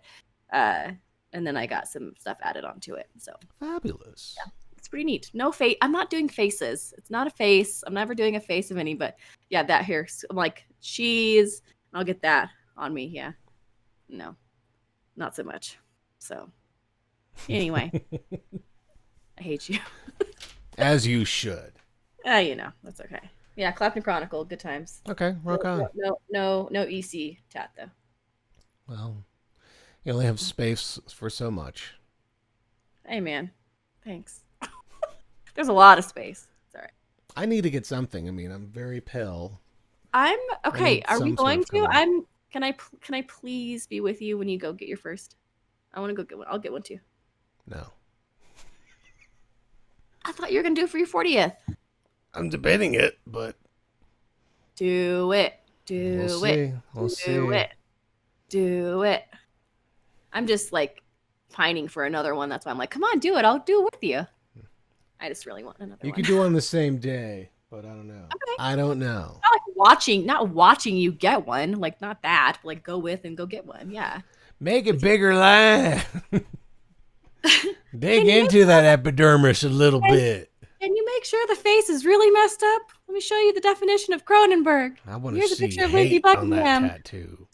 and then I got some stuff added onto it. So fabulous. Yeah. It's pretty neat. No face. I'm not doing faces. It's not a face. I'm never doing a face of any, but yeah, that here. I'm like, cheese. I'll get that on me. Yeah. No, not so much. So anyway, I hate you. As you should. You know, that's okay. Yeah. Clapton Chronicle. Good times. Okay. Rock on. No EC tat though. Well, you only have space for so much. Hey man. Thanks. There's a lot of space. It's all right. I need to get something. I mean, I'm very pale. I'm okay. Are we going to? Can I please be with you when you go get your first? I want to go get one. I'll get one too. No. I thought you were gonna do it for your 40th. I'm debating it, but do it. We'll see. Do it. I'm just like pining for another one. That's why I'm like, come on, do it. I'll do it with you. I just really want another one. You could do it on the same day, but I don't know. Okay. I don't know. Not watching you get one. Like, not that. But like, go with and go get one. Yeah. Make it bigger line. Dig into that epidermis a little bit. Can you make sure the face is really messed up? Let me show you the definition of Cronenberg. I want to Here's see a picture of Lady Buckingham. on that tattoo.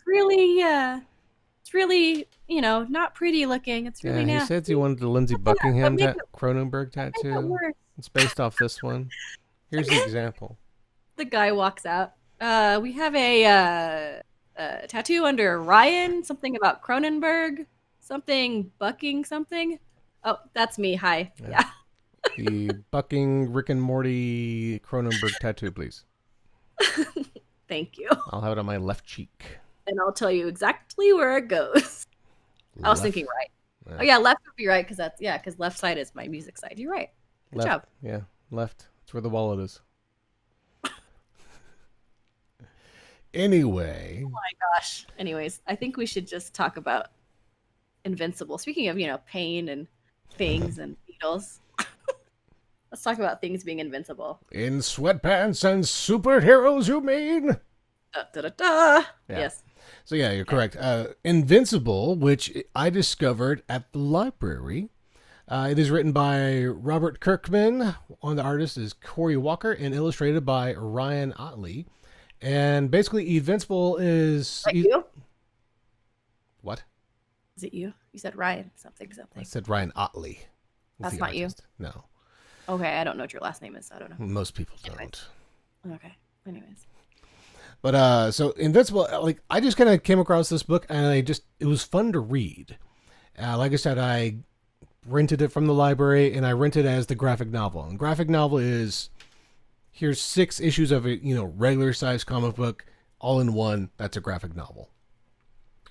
It's really, you know, not pretty looking. It's really nasty. He said he wanted the Lindsay Buckingham Cronenberg tattoo. It's based off this one. Here's the example. The guy walks out. We have a tattoo under Ryan. Something about Cronenberg. Something bucking something. Oh, that's me. Hi. Yeah. The bucking Rick and Morty Cronenberg tattoo, please. Thank you. I'll have it on my left cheek. And I'll tell you exactly where it goes. I was thinking right. Yeah. Oh yeah, left would be right because left side is my music side. You're right. Good job. Yeah, left. That's where the wallet is. Anyway. Oh my gosh. Anyways, I think we should just talk about Invincible. Speaking of, you know, pain and things and needles. Let's talk about things being invincible. In Sweatpants and Superheroes, you mean? Yeah. Yes. So yeah, you're correct. Invincible, which I discovered at the library It is written by Robert Kirkman. One of the artists is Corey Walker and illustrated by Ryan Otley. And basically, Invincible is... Is that you? What? Is it you? You said Ryan something. I said Ryan Otley. That's not artist. You? No. Okay, I don't know what your last name is, so I don't know. Most people don't. Okay. Anyways. But so Invincible, like I just kind of came across this book and it was fun to read. Like I said, I rented it from the library and I rented it as the graphic novel. And graphic novel is here's 6 issues of a regular size comic book all in one. That's a graphic novel.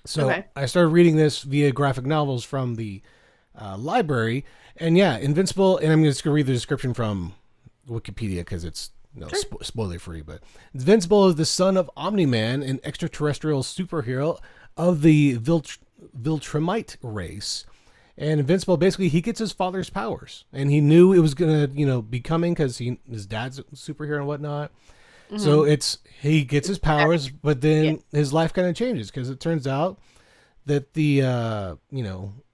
So I started reading this via graphic novels from the library, and yeah, Invincible. And I'm just gonna read the description from Wikipedia because it's spoiler free. But Invincible is the son of Omni-Man, an extraterrestrial superhero of the Viltrumite race. And Invincible, basically, he gets his father's powers, and he knew it was gonna be coming because his dad's a superhero and whatnot. Mm-hmm. So he gets his powers, but then his life kind of changes because it turns out that the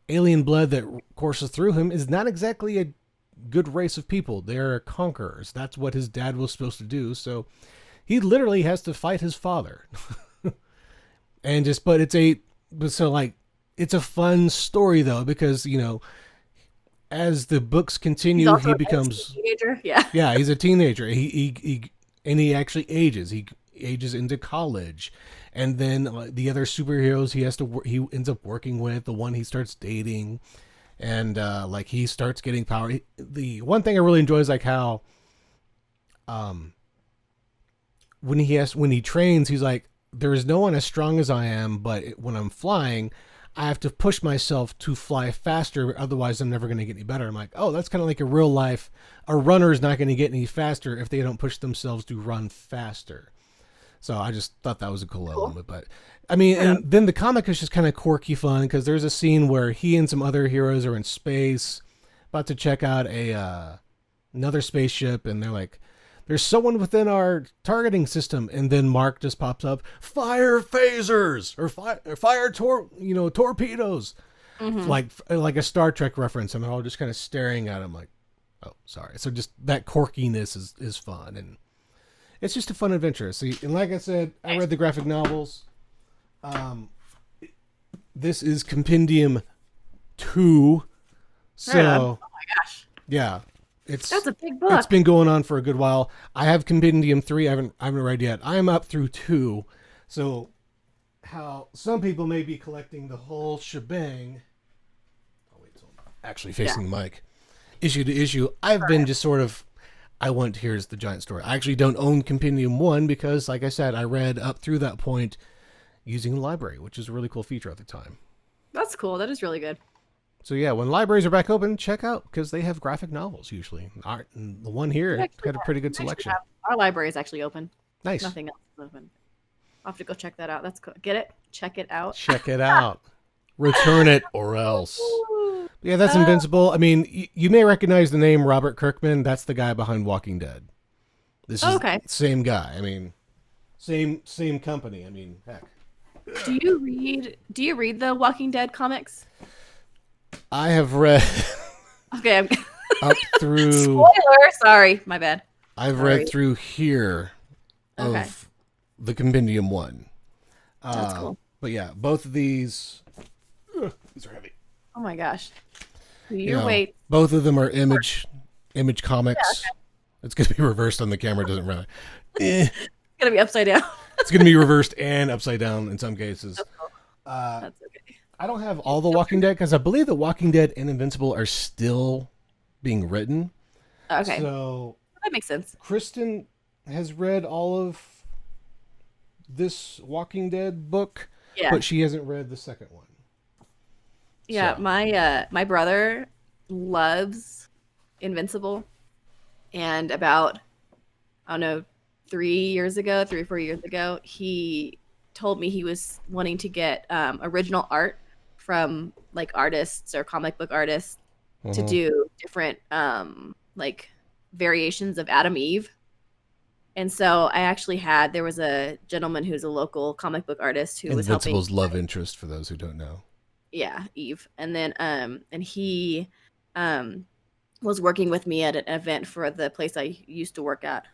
alien blood that courses through him is not exactly a good race of people. They're conquerors. That's what his dad was supposed to do. So he literally has to fight his father. It's a fun story though, because, as the books continue, he becomes a teenager. Yeah, he's a teenager. He actually ages. He ages into college, and then the other superheroes he ends up working with, the one he starts dating, and he starts getting power. The one thing I really enjoy is like how, when he trains, he's like, there is no one as strong as I am, but when I'm flying, I have to push myself to fly faster. Otherwise, I'm never going to get any better. I'm like, oh, that's kind of like a real life. A runner is not going to get any faster if they don't push themselves to run faster. So I just thought that was a cool element. But I mean, and then the comic is just kind of quirky fun because there's a scene where he and some other heroes are in space, about to check out another spaceship, and they're like, there's someone within our targeting system, and then Mark just pops up, fire phasers or fire torpedoes, like a Star Trek reference, and they're all just kind of staring at him like, oh, sorry. So just that quirkiness is fun, and it's just a fun adventure. See, and like I said, I read the graphic novels. This is Compendium 2, so oh my gosh, yeah. That's a big book. It's been going on for a good while. I have Compendium 3. I haven't read yet. I am up through 2. So how some people may be collecting the whole shebang. Oh wait, so I'm actually facing the mic. Issue to issue. I've been just sort of here's the giant story. I actually don't own Compendium 1 because, like I said, I read up through that point using the library, which is a really cool feature at the time. That's cool. That is really good. So yeah, when libraries are back open, check out because they have graphic novels usually. And the one here had a pretty good selection. Our library is actually open. Nice. Nothing else is open. I'll have to go check that out. That's cool. Get it? Check it out. Check it out. Return it or else. Yeah, that's Invincible. I mean, you may recognize the name Robert Kirkman. That's the guy behind Walking Dead. This is the same guy. I mean, same company. I mean, heck. Do you read the Walking Dead comics? I have read I'm up through spoiler, sorry, my bad. I've read through here of the Compendium 1. That's cool. But yeah, both of these are heavy. Oh my gosh. Your weight. Both of them are image comics. Yeah, okay. It's going to be reversed on the camera, it doesn't really. It's going to be upside down. It's going to be reversed and upside down in some cases. That's cool. That's okay. I don't have all the Walking Dead because I believe the Walking Dead and Invincible are still being written. Okay. So that makes sense. Kristen has read all of this Walking Dead book, but she hasn't read the second one. Yeah, so. My brother loves Invincible, and about 3 or 4 years ago, he told me he was wanting to get original art from like artists or comic book artists to do different variations of Adam Eve. And so there was a gentleman who's a local comic book artist who was helping. Invincible's love interest, for those who don't know. Yeah, Eve. And then and he was working with me at an event for the place I used to work at,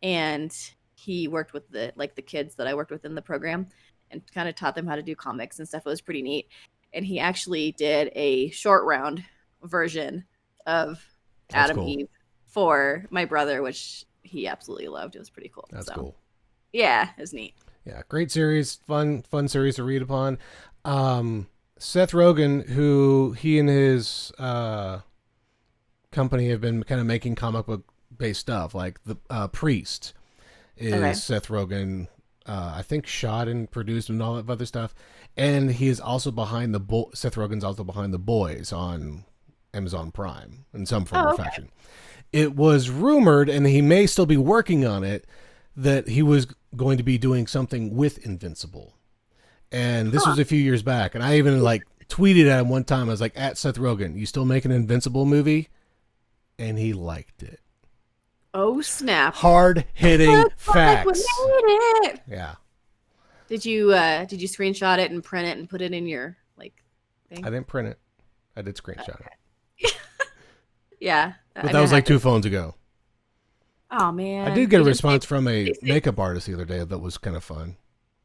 and he worked with the kids that I worked with in the program, and kind of taught them how to do comics and stuff. It was pretty neat. And he actually did a short round version of That's Adam cool. Eve for my brother, which he absolutely loved. It was pretty cool. That's cool. Yeah, it was neat. Yeah, great series, fun series to read upon. Seth Rogen, who he and his company have been kind of making comic book based stuff, like the Priest is Seth Rogen. I think shot and produced and all that other stuff, and he is also behind Seth Rogen's also behind The Boys on Amazon Prime in some form or fashion. It was rumored, and he may still be working on it, that he was going to be doing something with Invincible. And this was a few years back, and I even tweeted at him one time. I was like, at Seth Rogen, you still making an Invincible movie? And he liked it. Oh snap! Hard-hitting facts. Yeah. Did you screenshot it and print it and put it in your thing? I didn't print it. I did screenshot it. Yeah. But that was 2 phones ago. Oh man! I did get a response from a makeup artist the other day that was kind of fun.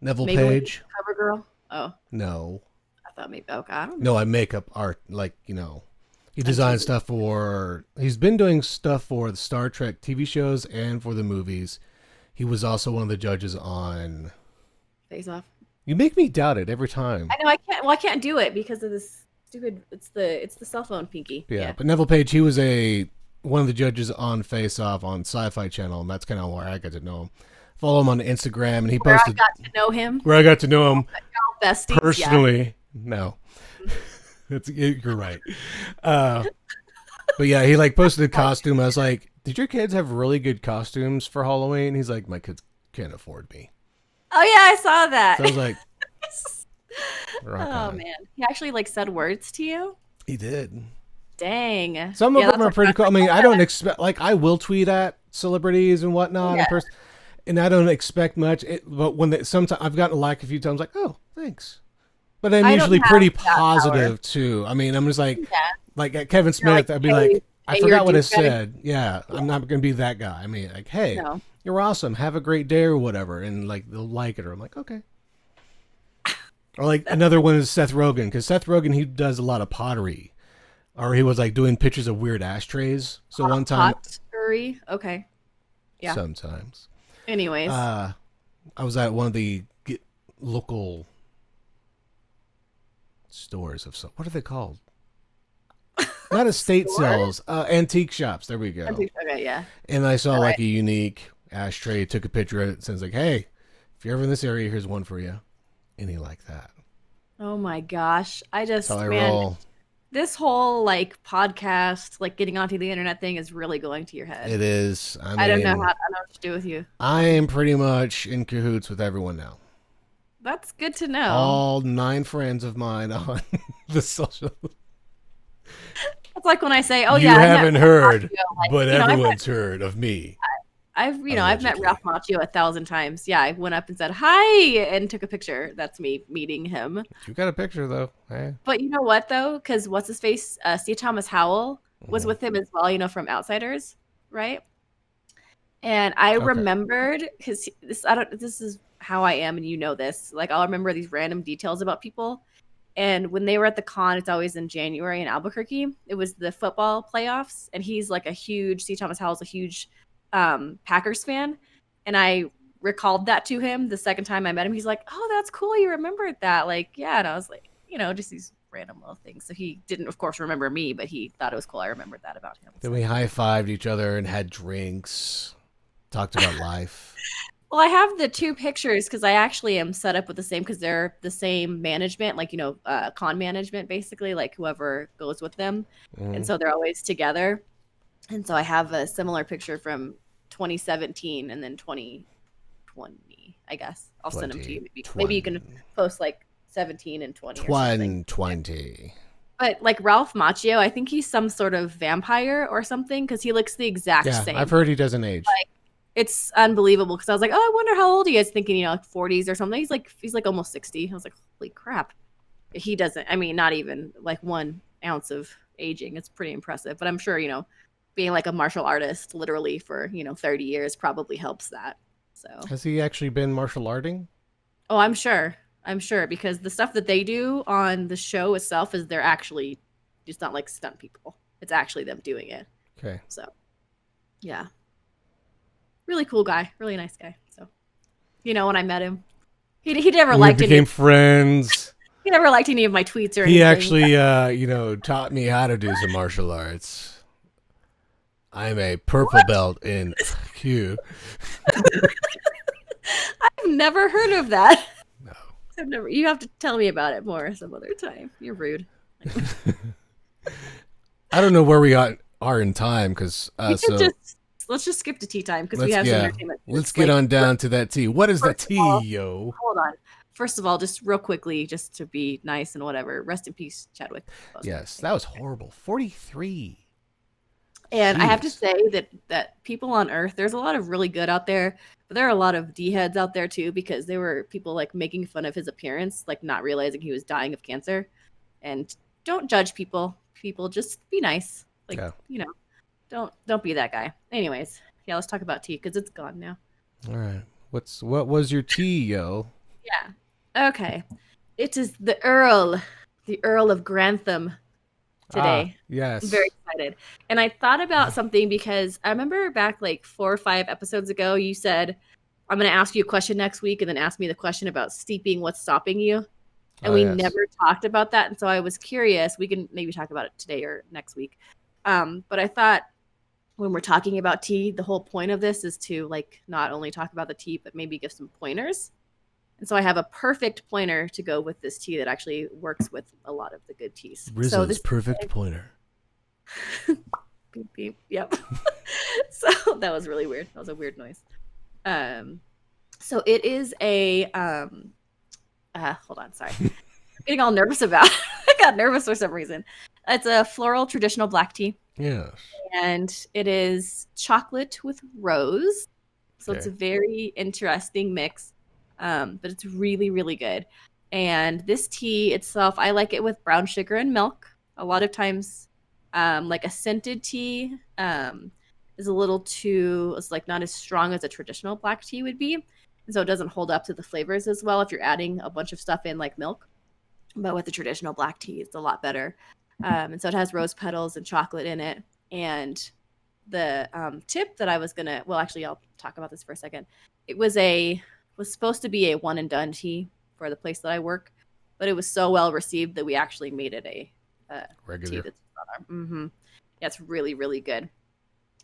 Neville Page. Cover girl. Oh no. I thought maybe. Okay, I don't know. No, I makeup art. He designed stuff for. He's been doing stuff for the Star Trek TV shows and for the movies. He was also one of the judges on Face Off. You make me doubt it every time. I know I can't. Well, I can't do it because of this stupid. It's the cell phone pinky. Yeah, but Neville Page, he was one of the judges on Face Off on Sci-Fi Channel, and that's kind of where I got to know him. Follow him on Instagram, and he posted. Where I got to know him. Where I got to know him besties, personally. Yeah. No, you're right. But yeah, he posted a costume. I was like, "Did your kids have really good costumes for Halloween?" He's like, "My kids can't afford me." Oh yeah, I saw that. So I was like, "Oh man, he actually said words to you." He did. Dang. Some of them are pretty cool. I mean, I don't expect I will tweet at celebrities and whatnot, and I don't expect much. But when sometimes I've gotten a few times, oh, thanks. But I'm usually pretty positive too. I mean, I'm just like at Kevin Smith, I'd be like, I forgot what I said. Yeah, I'm not going to be that guy. I mean, hey, you're awesome. Have a great day or whatever, and they'll like it, or I'm like, okay. Or another one is Seth Rogen, because Seth Rogen, he does a lot of pottery. Or he was doing pictures of weird ashtrays. So one time, pottery. Okay. Yeah. Sometimes. Anyways, I was at one of the local stores of what are they called? Not estate sales, antique shops. There we go. Okay, yeah. And I saw a unique ashtray. Took a picture of it. And says hey, if you're ever in this area, here's one for you. And he liked that. Oh my gosh! That's how I roll. This whole podcast, getting onto the internet thing is really going to your head. It is. I don't know what to do with you. I am pretty much in cahoots with everyone now. That's good to know. All 9 friends of mine on the social. It's like when I say, "Oh you yeah, you haven't heard, but everyone's heard of me." I've met Ralph Macchio 1,000 times. Yeah, I went up and said hi and took a picture. That's me meeting him. You got a picture though. Hey. But you know what though? Because what's his face? C. Thomas Howell was with him as well. From Outsiders, right? And I remembered because this is how I am, and you know this. I'll remember these random details about people. And when they were at the con, it's always in January in Albuquerque. It was the football playoffs, and he's C. Thomas Howell's a huge Packers fan, and I recalled that to him the second time I met him. He's like, "Oh, that's cool, you remembered that." Yeah, and I was like, just these random little things. So he didn't, of course, remember me, but he thought it was cool I remembered that about him. Then we high-fived each other and had drinks, talked about life. Well, I have the 2 pictures because I actually am set up with the same, because they're the same management, con management, basically, whoever goes with them. And so they're always together. And so I have a similar picture from 2017 and then 2020, I guess. I'll send them to you. Maybe you can post 17 and 20 20. But Ralph Macchio, I think he's some sort of vampire or something, because he looks the exact same. I've heard he doesn't age. It's unbelievable, because I was like, oh, I wonder how old he is, thinking, 40s or something. He's almost 60. I was like, holy crap. He doesn't, not even 1 ounce of aging. It's pretty impressive. But I'm sure, being like a martial artist literally for, 30 years probably helps that. So Has he actually been martial arting? Oh, I'm sure. I'm sure because the stuff that they do on the show itself is they're actually just not like stunt people. It's actually them doing it. Okay. So, yeah. Really cool guy. Really nice guy. So, when I met him, he never liked We became friends. He never liked any of my tweets or anything. He actually, taught me how to do some martial arts. I'm a purple belt in Q. I've never heard of that. No. I've never. You have to tell me about it more some other time. You're rude. I don't know where we are in time because let's just skip to tea time because we have some entertainment. Let's get on down to that tea. What is the tea, yo? Hold on. First of all, just real quickly, just to be nice and whatever. Rest in peace, Chadwick. Yes, that was horrible. 43. And Jeez. I have to say that people on Earth, there's a lot of really good out there, but there are a lot of D-heads out there too because there were people like making fun of his appearance, like not realizing he was dying of cancer. And don't judge people. People just be nice. Like, don't be that guy. Anyways, yeah, let's talk about tea because it's gone now. All right. What was your tea, yo? Yeah. Okay. It is the Earl of Grantham today. Yes. I'm very excited. And I thought about something because I remember back like 4 or 5 episodes ago, you said, I'm going to ask you a question next week and then ask me the question about steeping, what's stopping you. And we never talked about that. And so I was curious. We can maybe talk about it today or next week. But I thought when we're talking about tea, the whole point of this is to like not only talk about the tea, but maybe give some pointers. And so I have a perfect pointer to go with this tea that actually works with a lot of the good teas. Rizzo's perfect pointer. Beep, beep. Yep. So that was really weird. That was a weird noise. So it is a hold on, sorry. I'm getting all nervous about it. I got nervous for some reason. It's a floral traditional black tea. Yes. And it is chocolate with rose. So it's a very interesting mix. But it's really, really good. And this tea itself, I like it with brown sugar and milk. A lot of times, like a scented tea is a little too, it's like not as strong as a traditional black tea would be. And so it doesn't hold up to the flavors as well if you're adding a bunch of stuff in like milk. But with the traditional black tea, it's a lot better. And so it has rose petals and chocolate in it. And the tip that I was going to, well, actually, I'll talk about this for a second. It was supposed to be a one and done tea for the place that I work, but it was so well received that we actually made it a regular tea that's on our, yeah, it's really, really good.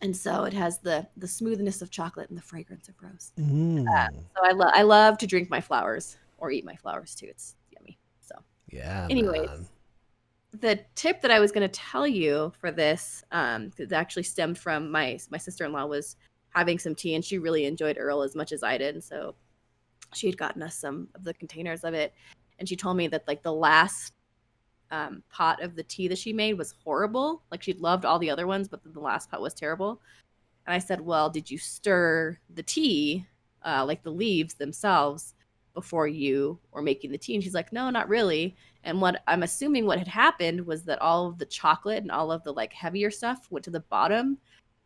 And so it has the smoothness of chocolate and the fragrance of rose. So I love to drink my flowers or eat my flowers too. It's yummy. So yeah. Anyways, the tip that I was going to tell you for this, it actually stemmed from my sister-in-law was having some tea and she really enjoyed Earl as much as I did. And so she had gotten us some of the containers of it. And she told me that like the last pot of the tea that she made was horrible. Like she loved all the other ones, but the last pot was terrible. And I said, well, did you stir the tea, like the leaves themselves, before you were making the tea? And she's like, no, not really. And what I'm assuming what had happened was that all of the chocolate and all of the like heavier stuff went to the bottom.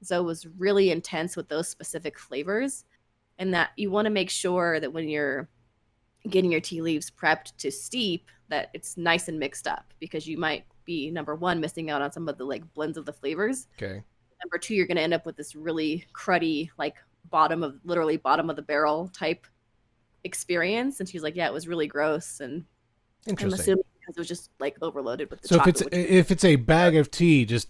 So it was really intense with those specific flavors. And that you want to make sure that when you're getting your tea leaves prepped to steep, that it's nice and mixed up, because you might be, number one, missing out on some of the like blends of the flavors. Okay. Number two, you're going to end up with this really cruddy, like bottom of the barrel type experience. And she's like, yeah, it was really gross. And I'm assuming because it was just like overloaded with the chocolate. So if it's a bag of tea, just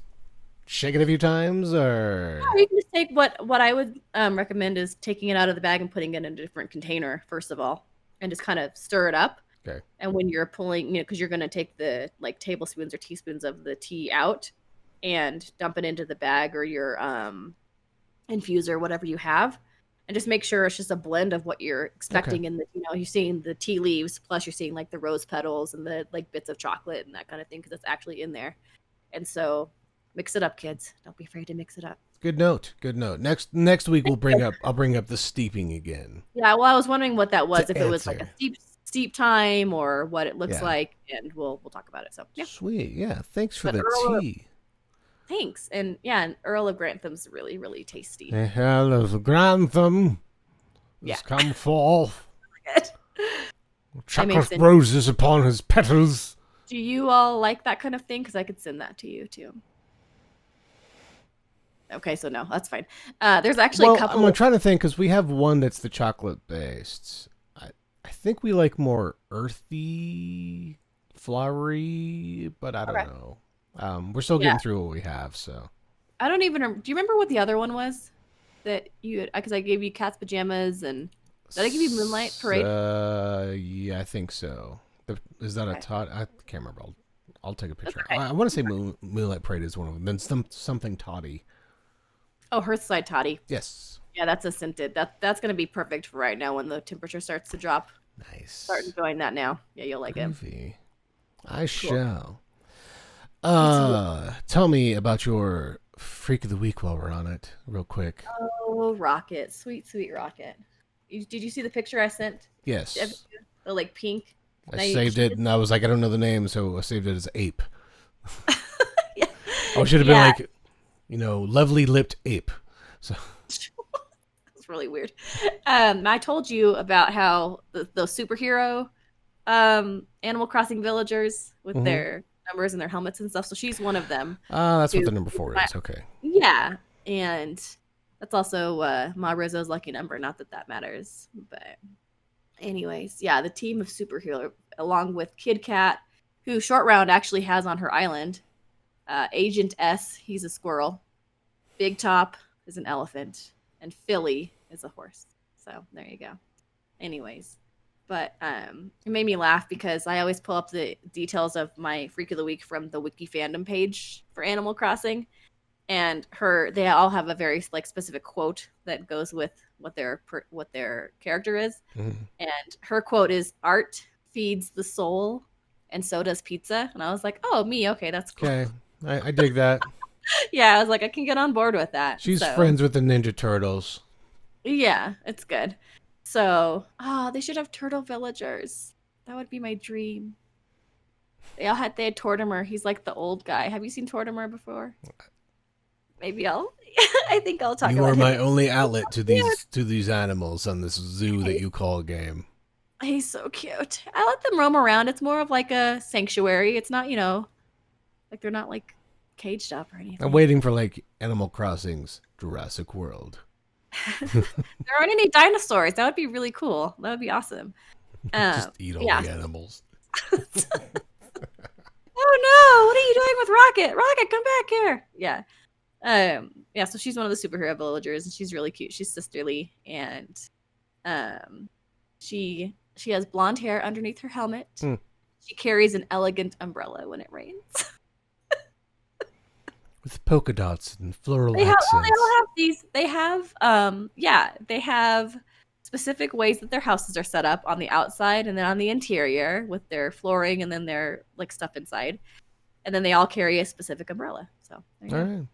shake it a few times, or you can just take what I would recommend is taking it out of the bag and putting it in a different container first of all, and just kind of stir it up. Okay. And when you're pulling, because you're going to take the like tablespoons or teaspoons of the tea out and dump it into the bag or your infuser, whatever you have, and just make sure it's just a blend of what you're expecting. In the, you're seeing the tea leaves, plus you're seeing like the rose petals and the like bits of chocolate and that kind of thing, because it's actually in there. And so mix it up, kids. Don't be afraid to mix it up. Good note. Next week I'll bring up the steeping again. Yeah, well, I was wondering what that was, if it was like a steep time or what it looks like, and we'll talk about it. So yeah. Sweet. Yeah, thanks for the tea. Thanks. And yeah, and Earl of Grantham's really, really tasty. The Earl of Grantham Yeah. has come forth. Good. Chocolate roses upon his petals. Do you all like that kind of thing? Because I could send that to you too. Okay, so no, that's fine. There's actually a couple. I'm trying to think because we have one that's the chocolate based. I think we like more earthy, flowery, but I don't know. We're still getting through what we have, so. I don't even. Do you remember what the other one was? That you because I gave you cat's pajamas and did I give you Moonlight Parade? Yeah, I think so. Is that a tot? I can't remember. I'll take a picture. Okay. I want to say Moonlight Parade is one of them. Then something toddy. Oh, Hearthside toddy. Yes. Yeah, that's a scented. That's gonna be perfect for right now when the temperature starts to drop. Nice. Start enjoying that now. Yeah, you'll like it. I shall. Tell me about your freak of the week while we're on it, real quick. Oh, Rocket, sweet Rocket. Did you see the picture I sent? Yes. The like pink. I saved it, and I was like, I don't know the name, so I saved it as Ape. Yeah. I should have been like, lovely lipped ape. So that's really weird. I told you about how those superhero Animal Crossing villagers with their numbers and their helmets and stuff. So she's one of them. That's what the number 4 is. Okay. Yeah, and that's also Ma Rizzo's lucky number. Not that matters, but anyways, yeah, the team of superhero along with Kid Cat, who Short Round actually has on her island. Agent S, he's a squirrel. Big Top is an elephant. And Philly is a horse. So there you go. Anyways. But it made me laugh because I always pull up the details of my Freak of the Week from the Wiki fandom page for Animal Crossing. And they all have a very specific quote that goes with what their character is. Mm-hmm. And her quote is, "Art feeds the soul, and so does pizza." And I was like, oh, me, okay, that's cool. Okay, I dig that. Yeah, I was like, I can get on board with that. She's friends with the Ninja Turtles. Yeah, it's good. So, they should have turtle villagers. That would be my dream. They had Tortimer. He's like the old guy. Have you seen Tortimer before? Maybe I think I'll talk about him. You are my only outlet to these animals on this zoo that you call a game. He's so cute. I let them roam around. It's more of like a sanctuary. It's not, like they're not like caged up or anything. I'm waiting for like Animal Crossing's Jurassic World. There aren't any dinosaurs. That would be really cool. That would be awesome. Just eat all the animals. Oh no! What are you doing with Rocket? Rocket, come back here! Yeah. So she's one of the superhero villagers, and she's really cute. She's sisterly, and she has blonde hair underneath her helmet. She carries an elegant umbrella when it rains. With polka dots and floral accents. They all have these. They have specific ways that their houses are set up on the outside and then on the interior with their flooring and then their like stuff inside. And then they all carry a specific umbrella. So all right.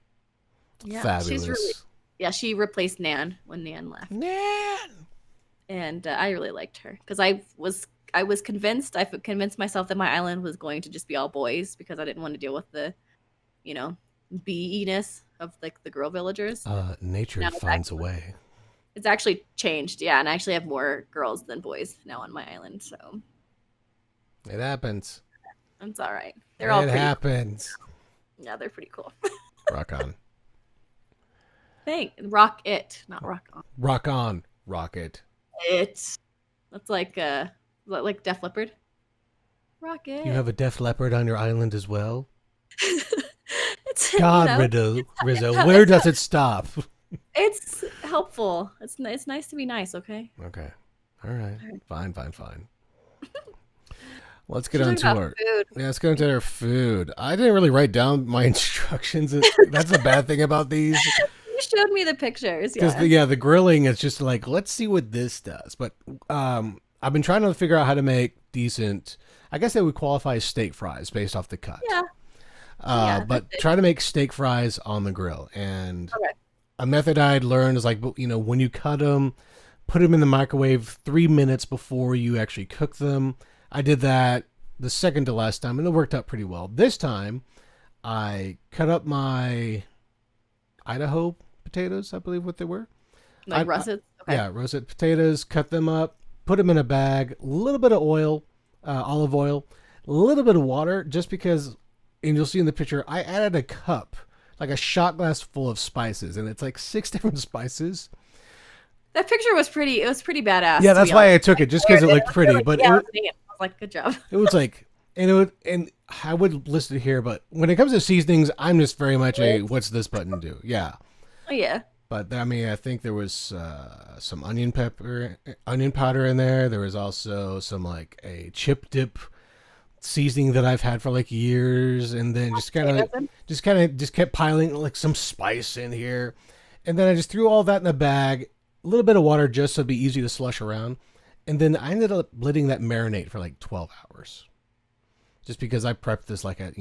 Yeah, fabulous. She replaced Nan when Nan left. Nan! And I really liked her because I convinced myself that my island was going to just be all boys because I didn't want to deal with the, BE-ness of like the girl villagers. Nature finds a way. It's actually changed, yeah, and I actually have more girls than boys now on my island, so it happens. It's all right. They're all pretty happens. Cool. Yeah, they're pretty cool. Rock on. Rock it, not rock on. Rock on, rocket. It. That's like Def Leppard. Rocket. You have a Def Leppard on your island as well. God, Rizzo, where does it stop? It's helpful. It's nice to be nice, okay? Okay. All right. Fine. Let's get on to our food. Yeah, let's get into our food. I didn't really write down my instructions. That's the bad thing about these. You showed me the pictures. Because the grilling is just like, let's see what this does. But I've been trying to figure out how to make decent, I guess they would qualify as steak fries based off the cut. Yeah. But try to make steak fries on the grill. And a method I'd learned is like, when you cut them, put them in the microwave 3 minutes before you actually cook them. I did that the second to last time, and it worked out pretty well. This time, I cut up my Idaho potatoes, I believe what they were. Like russets? Okay. Yeah, roasted potatoes, cut them up, put them in a bag, a little bit of oil, olive oil, a little bit of water, just because, and you'll see in the picture, I added a cup, like a shot glass full of spices, and it's like 6 different spices. That picture was pretty. It was pretty badass. Yeah, that's why I took it, just because it looked pretty. Really, But yeah, I was like, good job. it was like, and I would list it here, but when it comes to seasonings, I'm just very much a what's this button do? Yeah. Oh yeah. But I mean, I think there was some onion powder in there. There was also some like a chip dip seasoning that I've had for like years, and then just kept piling like some spice in here, and then I just threw all that in a bag, a little bit of water just so it'd be easy to slush around, and then I ended up letting that marinate for like 12 hours, just because I prepped this like at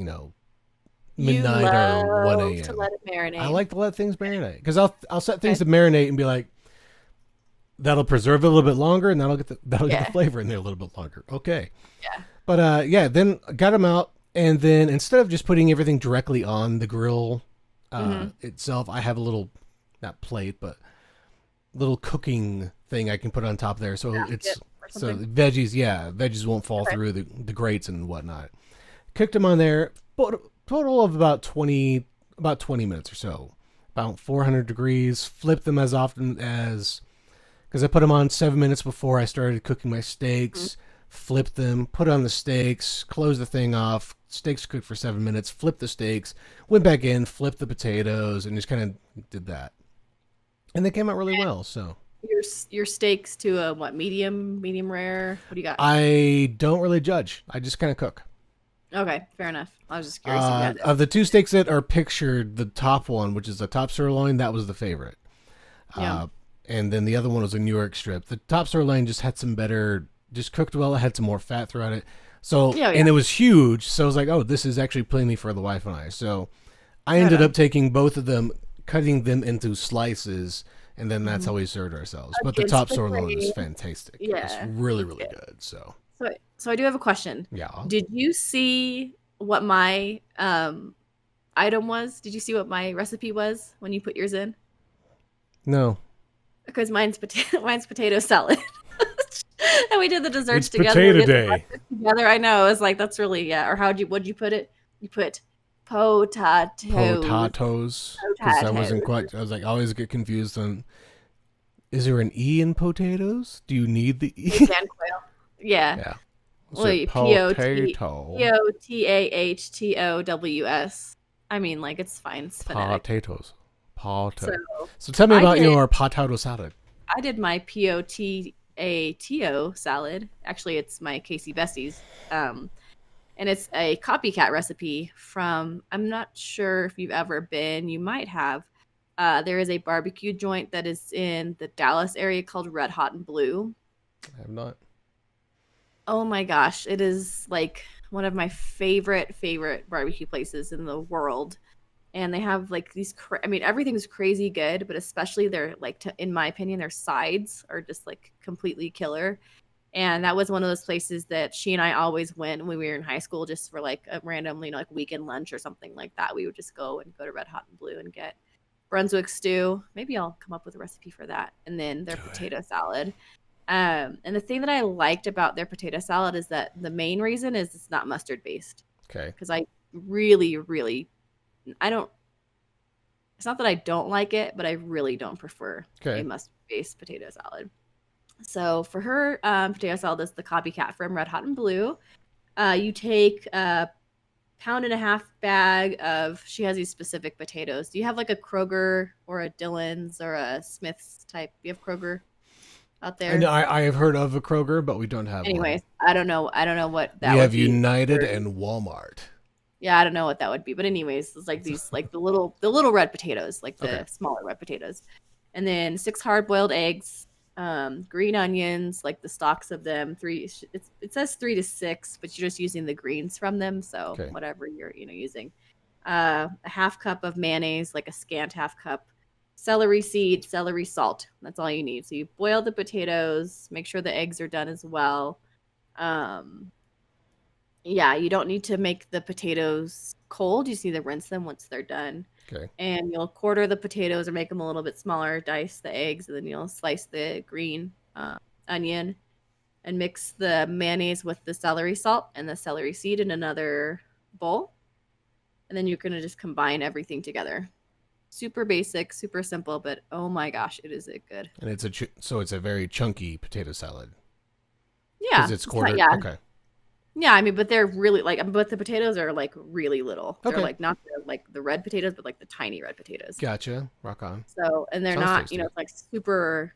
midnight or 1 a.m. To let it marinate. I like to let things marinate because I'll set things to marinate and be like, that'll preserve it a little bit longer, and that'll get the flavor in there a little bit longer. Okay. Yeah. But then got them out, and then instead of just putting everything directly on the grill itself, I have a little, not plate, but little cooking thing I can put on top there, so veggies won't fall through the grates and whatnot. Cooked them on there. Total of about 20 minutes or so, about 400 degrees. Flip them as often as, because I put them on 7 minutes before I started cooking my steaks. Flip them, put on the steaks, close the thing off. Steaks cooked for 7 minutes. Flip the steaks, went back in, flipped the potatoes, and just kind of did that. And they came out really well. So your steaks to a medium rare. What do you got? I don't really judge. I just kind of cook. Okay, fair enough. I was just curious. Of the 2 steaks that are pictured, the top one, which is the top sirloin, that was the favorite. Yeah. And then the other one was a New York strip. The top sirloin just had some better, just cooked well. It had some more fat throughout it. So, and it was huge. So I was like, oh, this is actually plenty for the wife and I. So I ended up taking both of them, cutting them into slices, and then that's how we served ourselves. But the top sirloin is fantastic. Yeah. It's really, really good. So I do have a question. Yeah. Did you see what my item was? Did you see what my recipe was when you put yours in? No. Because mine's potato salad. And we did the desserts it's together. Potato day. Together, I know. It was like, that's really, Or what'd you put it? You put potatoes. Because I wasn't quite. I was like, I always get confused on. Is there an E in potatoes? Do you need the E? Sand quail. Yeah. Yeah. Well, Potahtows. I mean, like, it's fine. It's phonetic. Potatoes. So tell me about your potato salad. I did my potato salad. Actually, it's my Casey Bestie's. And it's a copycat recipe from, I'm not sure if you've ever been, you might have. There is a barbecue joint that is in the Dallas area called Red Hot and Blue. I have not. Oh my gosh, it is like one of my favorite barbecue places in the world. And they have like these, everything's crazy good, but especially their, like, in my opinion, their sides are just like completely killer. And that was one of those places that she and I always went when we were in high school, just for like a random, like weekend lunch or something like that. We would just go to Red Hot and Blue and get Brunswick stew. Maybe I'll come up with a recipe for that. And then their potato salad. And the thing that I liked about their potato salad is that the main reason is it's not mustard based. Okay. Because I really, really, it's not that I don't like it, but I really don't prefer a mustard based potato salad. So for her potato salad, that's the copycat from Red Hot and Blue. You take a 1.5 pound bag of, she has these specific potatoes. Do you have like a Kroger or a Dillon's or a Smith's type? Do you have Kroger out there? I have heard of a Kroger, but we don't have Anyways, one. I don't know what that would be. We have United and Walmart. Yeah, I don't know what that would be. But anyways, it's like these, like the little red potatoes, like the smaller red potatoes. And then 6 hard-boiled eggs, green onions, like the stalks of them. It says 3 to 6, but you're just using the greens from them. So whatever you're using. A 1/2 cup of mayonnaise, like a scant 1/2 cup. Celery seed, celery salt. That's all you need. So you boil the potatoes, make sure the eggs are done as well. Yeah, you don't need to make the potatoes cold. You just need to rinse them once they're done. Okay. And you'll quarter the potatoes or make them a little bit smaller, dice the eggs, and then you'll slice the green onion and mix the mayonnaise with the celery salt and the celery seed in another bowl. And then you're going to just combine everything together. Super basic, super simple, but oh my gosh, it is good. And it's a very chunky potato salad. Yeah. Because it's quartered. Yeah. Okay. Yeah, I mean, but they're really but the potatoes are like really little. They're Okay. like not the red potatoes, but like the tiny red potatoes. Gotcha. Rock on. So, and they're Sounds not, tasty. it's like super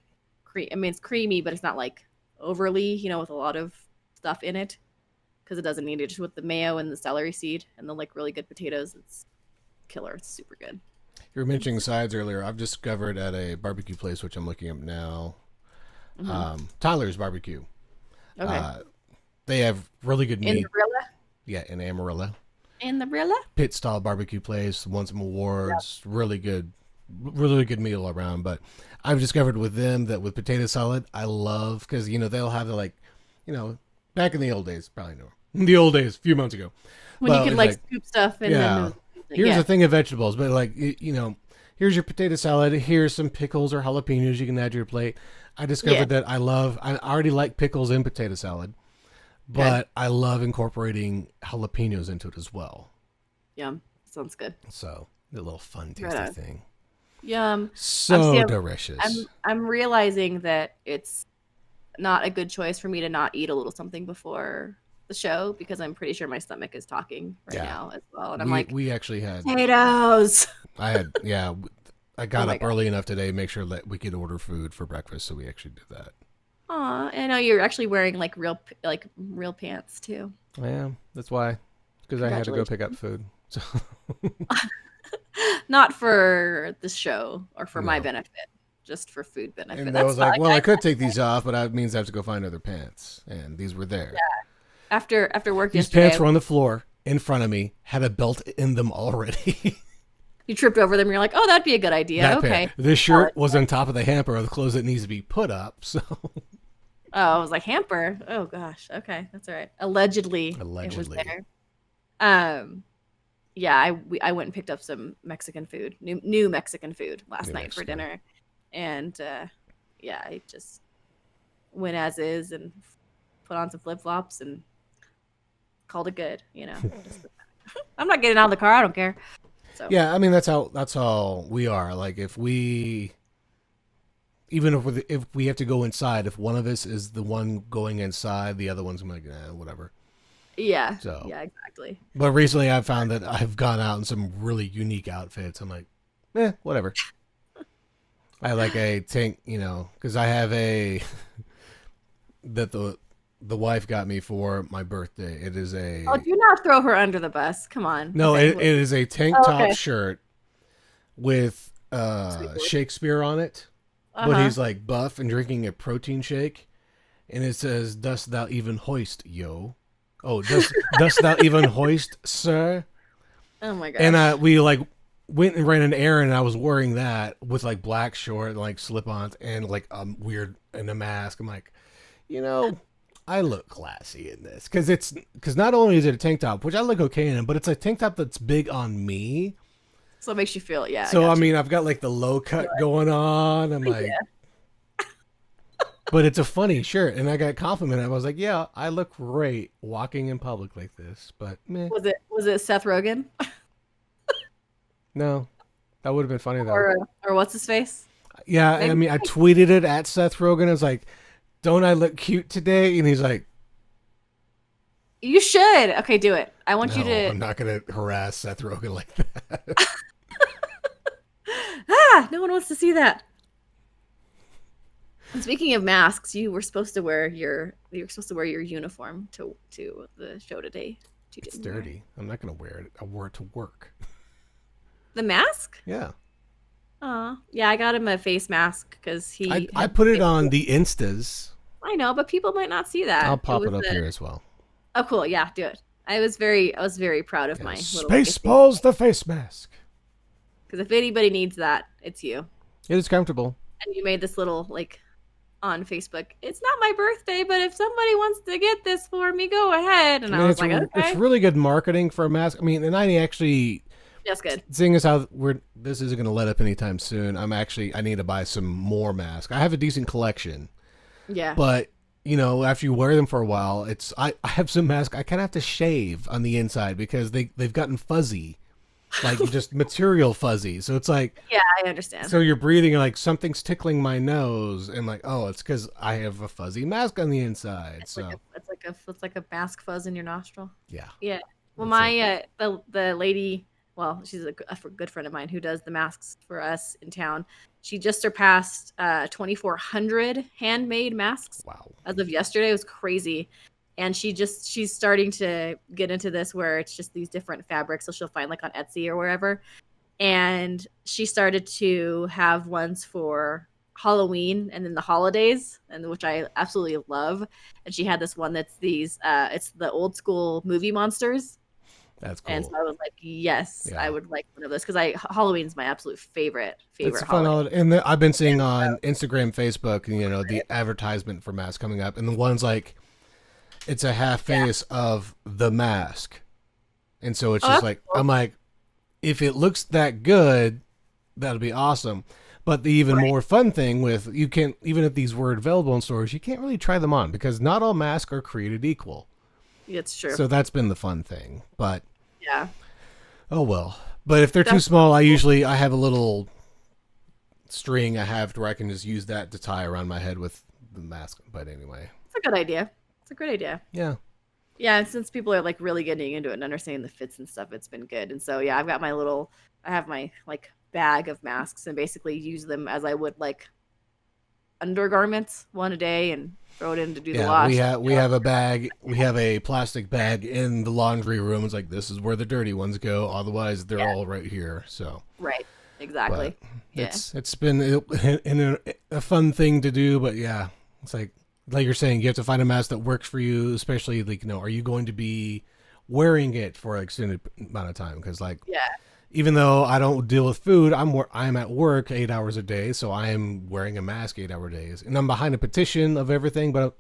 I mean, it's creamy, but it's not like overly, with a lot of stuff in it because it doesn't need it. Just with the mayo and the celery seed and the like really good potatoes, it's killer. It's super good. You were mentioning sides earlier. I've discovered at a barbecue place, which I'm looking up now, Tyler's Barbecue. Okay. They have really good In meat. the Rilla? Yeah, in Amarillo. In the Rilla? Pit style barbecue place, won some awards, really good meal around. But I've discovered with them that with potato salad, I love because they'll have back in the old days, probably no, in the old days, a few months ago, When you could like scoop stuff and then here's a thing of vegetables, but like here's your potato salad. Here's some pickles or jalapenos you can add to your plate. I discovered that I already like pickles in potato salad. But I love incorporating jalapenos into it as well. Yum. Sounds good. So, a little fun, tasty thing. Yum. So delicious. I'm realizing that it's not a good choice for me to not eat a little something before the show because I'm pretty sure my stomach is talking now as well. And I'm we actually had potatoes. I got up early enough today to make sure that we could order food for breakfast, so we actually did that. Aw, I know you're actually wearing like real pants too. I am. That's why. Because I had to go pick up food. So. Not for the show or for my benefit, just for food benefit. And I was like, well, I could take these off, but that means I have to go find other pants. And these were there. Yeah. After work these yesterday, pants were on the floor in front of me, had a belt in them already. You tripped over them. And you're like, oh, that'd be a good idea. Okay. This shirt was on top of the hamper of the clothes that needs to be put up. So. Oh, I was like, hamper. Oh gosh. Okay, that's all right. Allegedly. It was there. Yeah, I went and picked up some Mexican food, new Mexican food last night for dinner, and I just went as is and put on some flip flops and called it good. I'm not getting out of the car. I don't care. So. Yeah, I mean that's how we are. Like if we have to go inside, if one of us is the one going inside, the other one's like, whatever. Yeah. So yeah, exactly. But recently, I've found that I've gone out in some really unique outfits. I'm like, whatever. I like a tank, because I have a that the wife got me for my birthday. It is a. Oh, do not throw her under the bus. Come on. No, it is a tank top shirt with Shakespeare on it. But he's like buff and drinking a protein shake, and it says, "Dost thou even hoist, yo?" Oh, dost thou even hoist, sir? Oh my gosh! And we like went and ran an errand, and I was wearing that with like black short, and, like slip-ons, and like weird and a mask. I'm like, I look classy in this because not only is it a tank top, which I look okay in, but it's a tank top that's big on me. So it makes you feel, So, I mean, I've got like the low cut going on. I'm like, but it's a funny shirt. And I got complimented. I was like, yeah, I look great walking in public like this. But meh. Was it Seth Rogen? No, that would have been funny though. Or what's his face? Yeah. Maybe. I mean, I tweeted it at Seth Rogen. I was like, don't I look cute today? And he's like, you should. Okay, do it. I want you to. I'm not going to harass Seth Rogen like that. No one wants to see that. And speaking of masks, you were supposed to wear your uniform to the show today. It's dirty. I'm not going to wear it. I wore it to work. The mask? Yeah. Yeah, I got him a face mask because I put it on the Instas. I know, but people might not see that. I'll pop it up here as well. Oh, cool. Yeah, do it. I was very proud of my little Spaceballs the face mask. Because if anybody needs that, it's you. It is comfortable. And you made this little like on Facebook, "It's not my birthday, but if somebody wants to get this for me, go ahead." And I I mean, was like, it's "Okay, really good marketing for a mask. I mean, and I actually, that's good." seeing as how this isn't going to let up anytime soon, I need to buy some more masks. I have a decent collection, Yeah. but after you wear them for a while, I have some masks I kind of have to shave on the inside because they've gotten fuzzy, like just material fuzzy. So it's like, Yeah, I understand. so you're breathing and like something's tickling my nose, and like, oh, it's because I have a fuzzy mask on the inside. So It's like a mask fuzz in your nostril. yeah, Yeah. Well, that's my the lady, well, she's a good friend of mine who does the masks for us in town. She just surpassed 2,400 handmade masks wow. as of yesterday. It was crazy. And she's starting to get into this where it's just these different fabrics. So she'll find like on Etsy or wherever. And she started to have ones for Halloween and then the holidays, and which I absolutely love. And she had this one that's it's the old school movie monsters. That's cool. And so I was like, yes, Yeah. I would like one of those because Halloween's my absolute favorite It's a fun holiday. holiday. And I've been seeing on Instagram, Facebook, the advertisement for masks coming up, and the one's like, it's a half face of the mask, and so it's just like, cool. I'm like, if it looks that good, that'll be awesome. But the even more fun thing with, you can't, even if these were available in stores, you can't really try them on because not all masks are created equal. It's true. So that's been the fun thing. But yeah. oh well. But if they're too small, I have a little string I have to where I can just use that to tie around my head with the mask. But anyway, It's a good idea. It's a great idea. yeah. Yeah, and since people are like really getting into it and understanding the fits and stuff, it's been good. And so yeah, I have my like bag of masks and basically use them as I would like undergarments, one a day, and throw it in to do the wash. We have a bag. We have a plastic bag in the laundry room. It's like, this is where the dirty ones go. Otherwise, they're all right here. So right, exactly. It's been a fun thing to do, but yeah, it's like you're saying, you have to find a mask that works for you, especially like, are you going to be wearing it for an extended amount of time? Because like, even though I don't deal with food, I'm at work 8 hours a day, so I am wearing a mask 8-hour days, and I'm behind a petition of everything, but I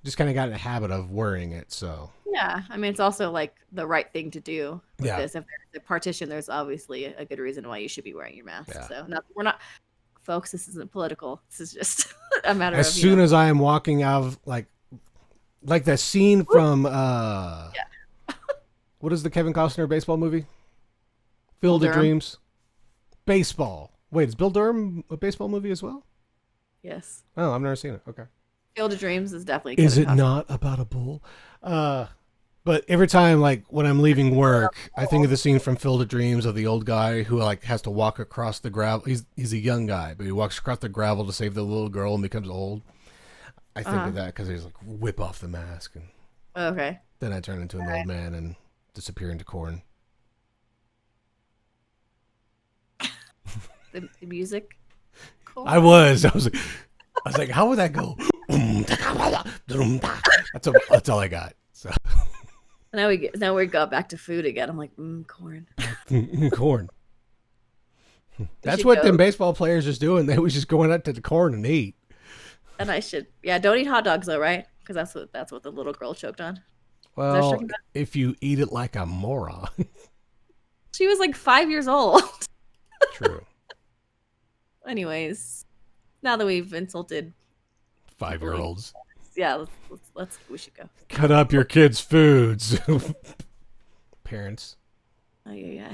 just kind of got in a habit of wearing it. So yeah, I mean, it's also like the right thing to do with Yeah. this. If there's a partition, there's obviously a good reason why you should be wearing your mask. Yeah. So we're not, folks. This isn't political. This is just a matter as of soon as I am walking out of like that scene from what is the Kevin Costner baseball movie? Field of Durham. Dreams. Baseball. Wait, is Bill Durham a baseball movie as well? Yes, Oh, I've never seen it. Okay. Field of Dreams is definitely. Is it Kevin Costner. not about a bull? But every time, like when I'm leaving work, I think of the scene from Field of Dreams of the old guy who like has to walk across the gravel. He's a young guy, but he walks across the gravel to save the little girl and becomes old. I think of that because he's like, whip off the mask, and Okay. then I turn into an old man and disappear into corn. The music. Cool. I was like, how would that go? That's all I got. So Now we got back to food again. I'm like, corn. corn. That's should what go. them baseball players is doing. They was just going out to the corn and eat. And I should, don't eat hot dogs though, right? Because that's what the little girl choked on. Well, if you eat it like a moron. She was like 5 years old. True. Anyways, now that we've insulted 5-year-olds. Yeah, we should go. Cut up your kids' foods. Parents. Oh yeah.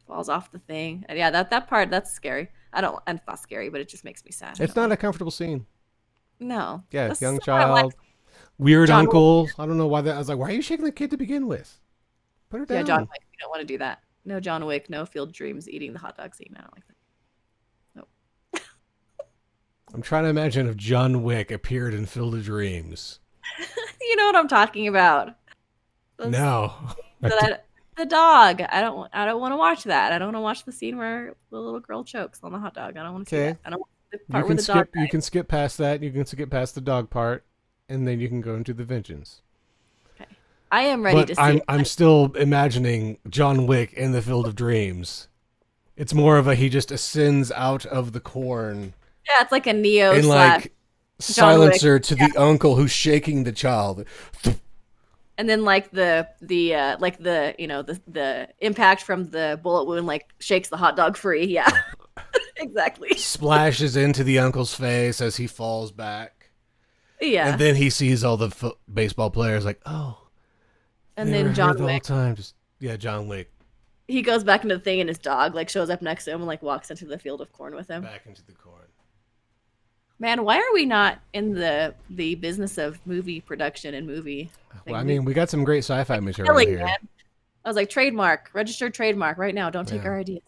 Falls off the thing. And yeah, that part, that's scary. And it's not scary, but it just makes me sad. It's not a comfortable scene. No. Yeah, That's young not what I child. want. Weird John uncle. I don't know why that. I was like, why are you shaking the kid to begin with? Put her down. Yeah, John Wick. You don't want to do that. No John Wick, no Field Dreams eating the hot dog scene. I don't like that. I'm trying to imagine if John Wick appeared in Field of Dreams. You know what I'm talking about. No. The dog. I don't want to watch that. I don't want to watch the scene where the little girl chokes on the hot dog. I don't want to see that. I don't want the part where the dog You can skip past that. You can skip past the dog part, and then you can go into the vengeance. Okay. I am ready to see. I'm still imagining John Wick in the Field of Dreams. It's more of he just ascends out of the corn. Yeah, it's like a Neo and slash. like silencer to the uncle who's shaking the child. And then like the impact from the bullet wound like shakes the hot dog free. Yeah. Exactly. Splashes into the uncle's face as he falls back. Yeah. And then he sees all the baseball players like, oh. And then John Wick. The whole time. John Wick. He goes back into the thing and his dog like shows up next to him and like walks into the field of corn with him. Back into the corn. Man, why are we not in the business of movie production and movie? Well, I mean, we got some great sci-fi material here. Man. I was like, trademark, registered trademark right now. Don't take our ideas.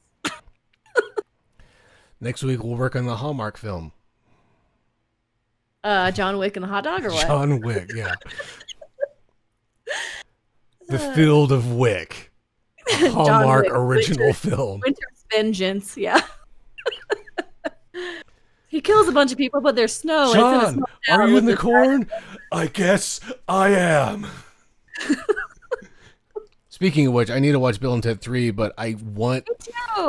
Next week, we'll work on the Hallmark film. John Wick and the hot dog or what? John Wick, yeah. The Field of Wick. Hallmark Wick, original film. Winter's Vengeance, yeah. He kills a bunch of people, but there's snow. John, are you in the corn? I guess I am. Speaking of which, I need to watch Bill and Ted 3, but I want...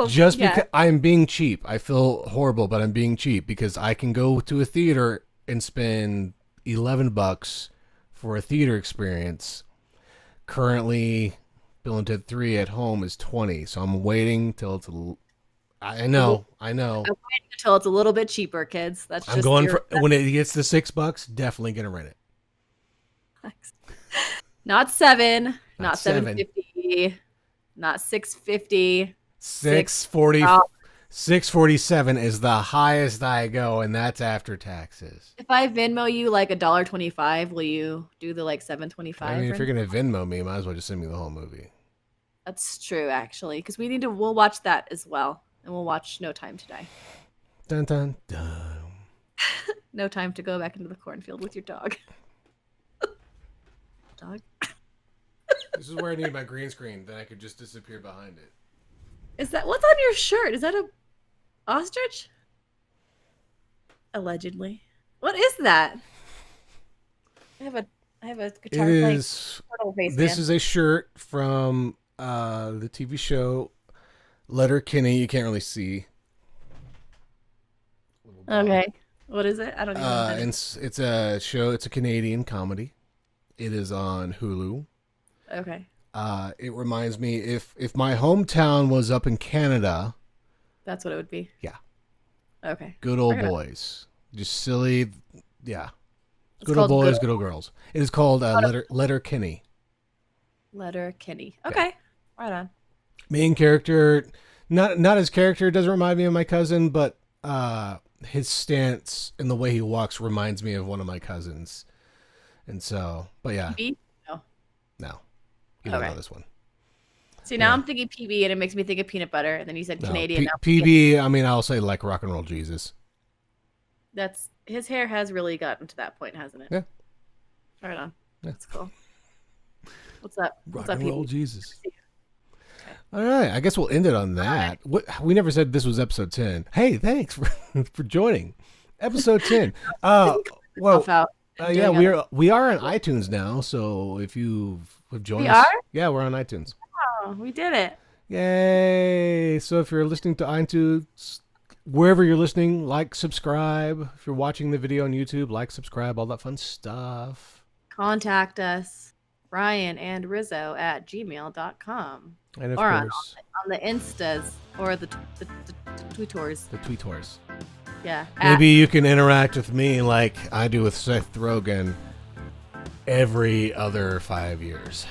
Just because I'm being cheap. I feel horrible, but I'm being cheap because I can go to a theater and spend $11 for a theater experience. Currently, Bill and Ted 3 at home is $20, so I'm waiting till it's I know. I'm waiting until it's a little bit cheaper, kids. That's just when it gets to $6, definitely gonna rent it. Not $7, not $7.50, not $6.50. $6.47 is the highest I go, and that's after taxes. If I Venmo you like $1.25, will you do the like $7.25? I mean, if you're gonna Venmo me, might as well just send me the whole movie. That's true, actually, because we'll watch that as well, and we'll watch No Time to Die. Dun dun dun. No time to go back into the cornfield with your dog. Dog. This is where I need my green screen. Then I could just disappear behind it. Is that what's on your shirt? Is that a ostrich? Allegedly. What is that? I have a guitar playing turtle face. This is a shirt from the TV show Letterkenny. You can't really see. Okay. What is it? I don't even know. It's a show. It's a Canadian comedy. It is on Hulu. Okay. It reminds me if my hometown was up in Canada. That's what it would be. Yeah. Okay. Good old boys. Just silly. Yeah. Good old boys, good old girls. It is called Letterkenny. Letterkenny. Okay. Yeah. Right on. Main character, not his character doesn't remind me of my cousin, but his stance and the way he walks reminds me of one of my cousins. And so, but yeah. PB? No. You don't know this one. See, now I'm thinking PB and it makes me think of peanut butter. And then you said Canadian. PB, I mean, I'll say like rock and roll Jesus. His hair has really gotten to that point, hasn't it? Yeah. Right on. Yeah. That's cool. What's up? Rock and roll Jesus. Okay. All right. I guess we'll end it on that. We never said this was episode 10. Hey, thanks for joining. Episode 10. Well, yeah, we are on iTunes now. So if you have joined us, yeah, we're on iTunes. Oh, we did it! Yay! So if you're listening to iTunes, wherever you're listening, like, subscribe. If you're watching the video on YouTube, like, subscribe, all that fun stuff. Contact us, Ryan and Rizzo at gmail.com. And of course, on the Instas or the tweetors. The tweetors. Yeah. Maybe you can interact with me like I do with Seth Rogen every other 5 years.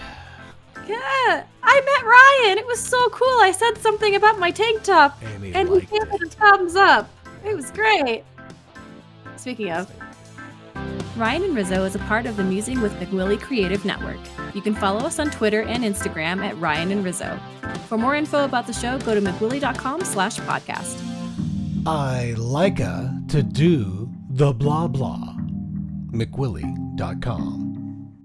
Yeah, I met Ryan. It was so cool. I said something about my tank top, and he gave it a thumbs up. It was great. Speaking of, Ryan and Rizzo is a part of the Musing with McWillie Creative Network. You can follow us on Twitter and Instagram at Ryan and Rizzo. For more info about the show, go to mcwillie.com/podcast. I like to do the blah blah. McWillie.com.